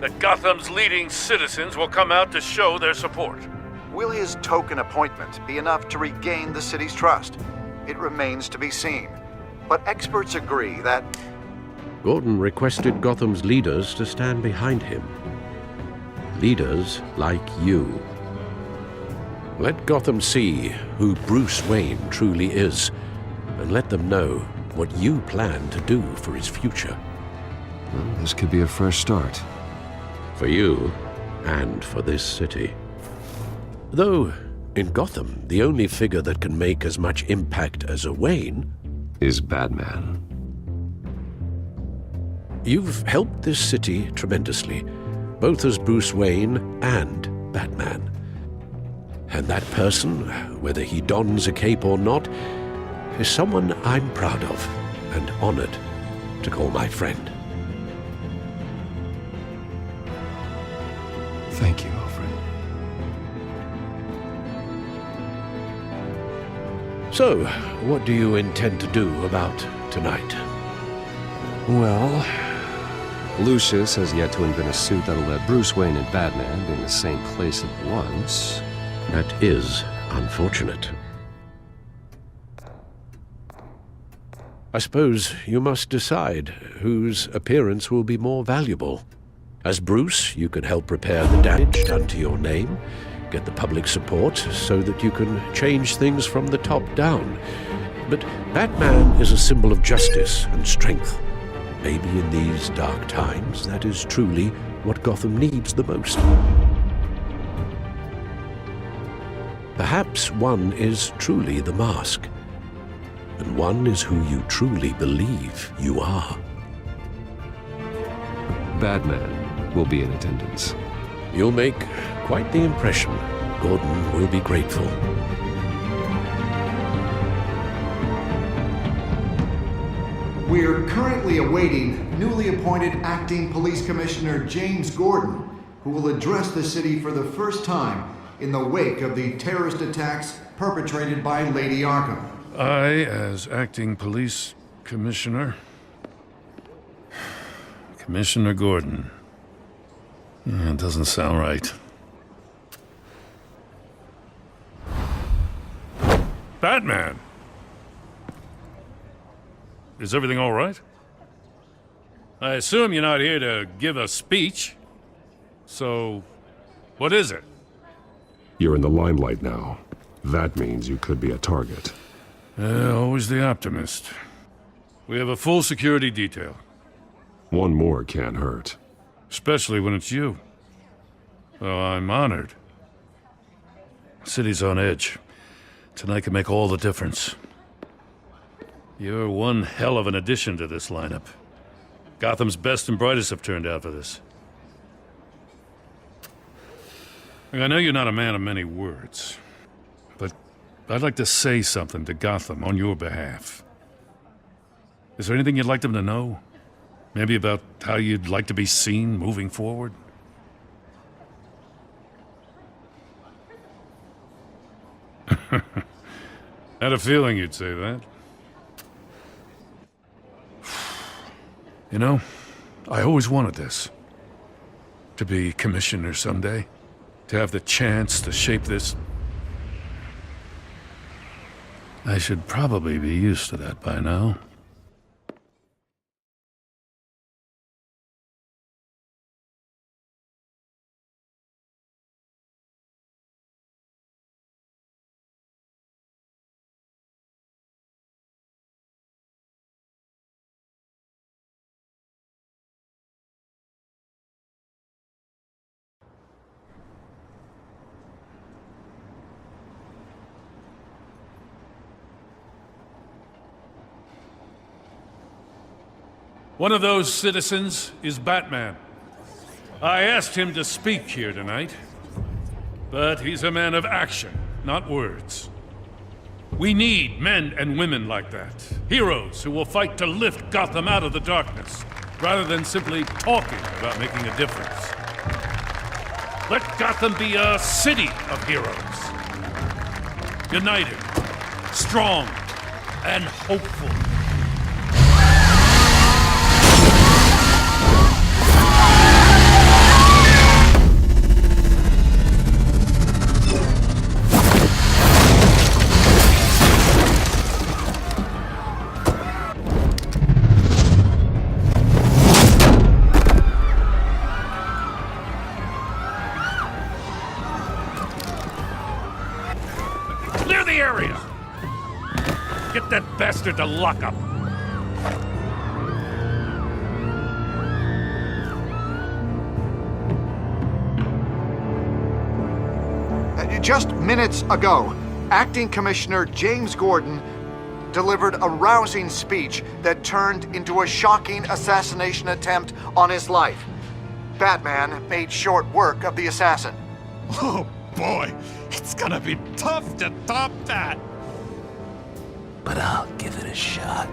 that Gotham's leading citizens will come out to show their support. Will his token appointment be enough to regain the city's trust? It remains to be seen. But experts agree that Gordon requested Gotham's leaders to stand behind him. Leaders like you. Let Gotham see who Bruce Wayne truly is, and let them know what you plan to do for his future. Well, this could be a fresh start. For you, and for this city. Though, in Gotham, the only figure that can make as much impact as a Wayne is Batman. You've helped this city tremendously, both as Bruce Wayne and Batman. And that person, whether he dons a cape or not, is someone I'm proud of and honored to call my friend. Thank you, Alfred. So, what do you intend to do about tonight? Well, Lucius has yet to invent a suit that'll let Bruce Wayne and Batman be in the same place at once. That is unfortunate. I suppose you must decide whose appearance will be more valuable. As Bruce, you can help repair the damage done to your name, get the public support so that you can change things from the top down. But Batman is a symbol of justice and strength. Maybe in these dark times, that is truly what Gotham needs the most. Perhaps one is truly the mask, and one is who you truly believe you are. Batman will be in attendance. You'll make quite the impression. Gordon will be grateful. we're currently awaiting newly appointed Acting Police Commissioner James Gordon, who will address the city for the first time in the wake of the terrorist attacks perpetrated by Lady Arkham. I, as Acting Police Commissioner... Commissioner Gordon. It doesn't sound right. Batman! Is everything all right? I assume you're not here to give a speech. So, what is it? You're in the limelight now. That means you could be a target. Always the optimist. We have a full security detail. One more can't hurt. Especially when it's you. Well, I'm honored. City's on edge. Tonight can make all the difference. You're one hell of an addition to this lineup. Gotham's best and brightest have turned out for this. I know you're not a man of many words, but I'd like to say something to Gotham on your behalf. Is there anything you'd like them to know? Maybe about how you'd like to be seen moving forward? Had a feeling you'd say that. You know, I always wanted this. To be commissioner someday. To have the chance to shape this. I should probably be used to that by now. One of those citizens is Batman. I asked him to speak here tonight, but he's a man of action, not words. We need men and women like that. Heroes who will fight to lift Gotham out of the darkness, rather than simply talking about making a difference. Let Gotham be a city of heroes. United, strong, and hopeful. Clear the area! Get that bastard to lock up! Just minutes ago, Acting Commissioner James Gordon delivered a rousing speech that turned into a shocking assassination attempt on his life. Batman made short work of the assassin. Oh boy, it's gonna be tough to top that. But I'll give it a shot.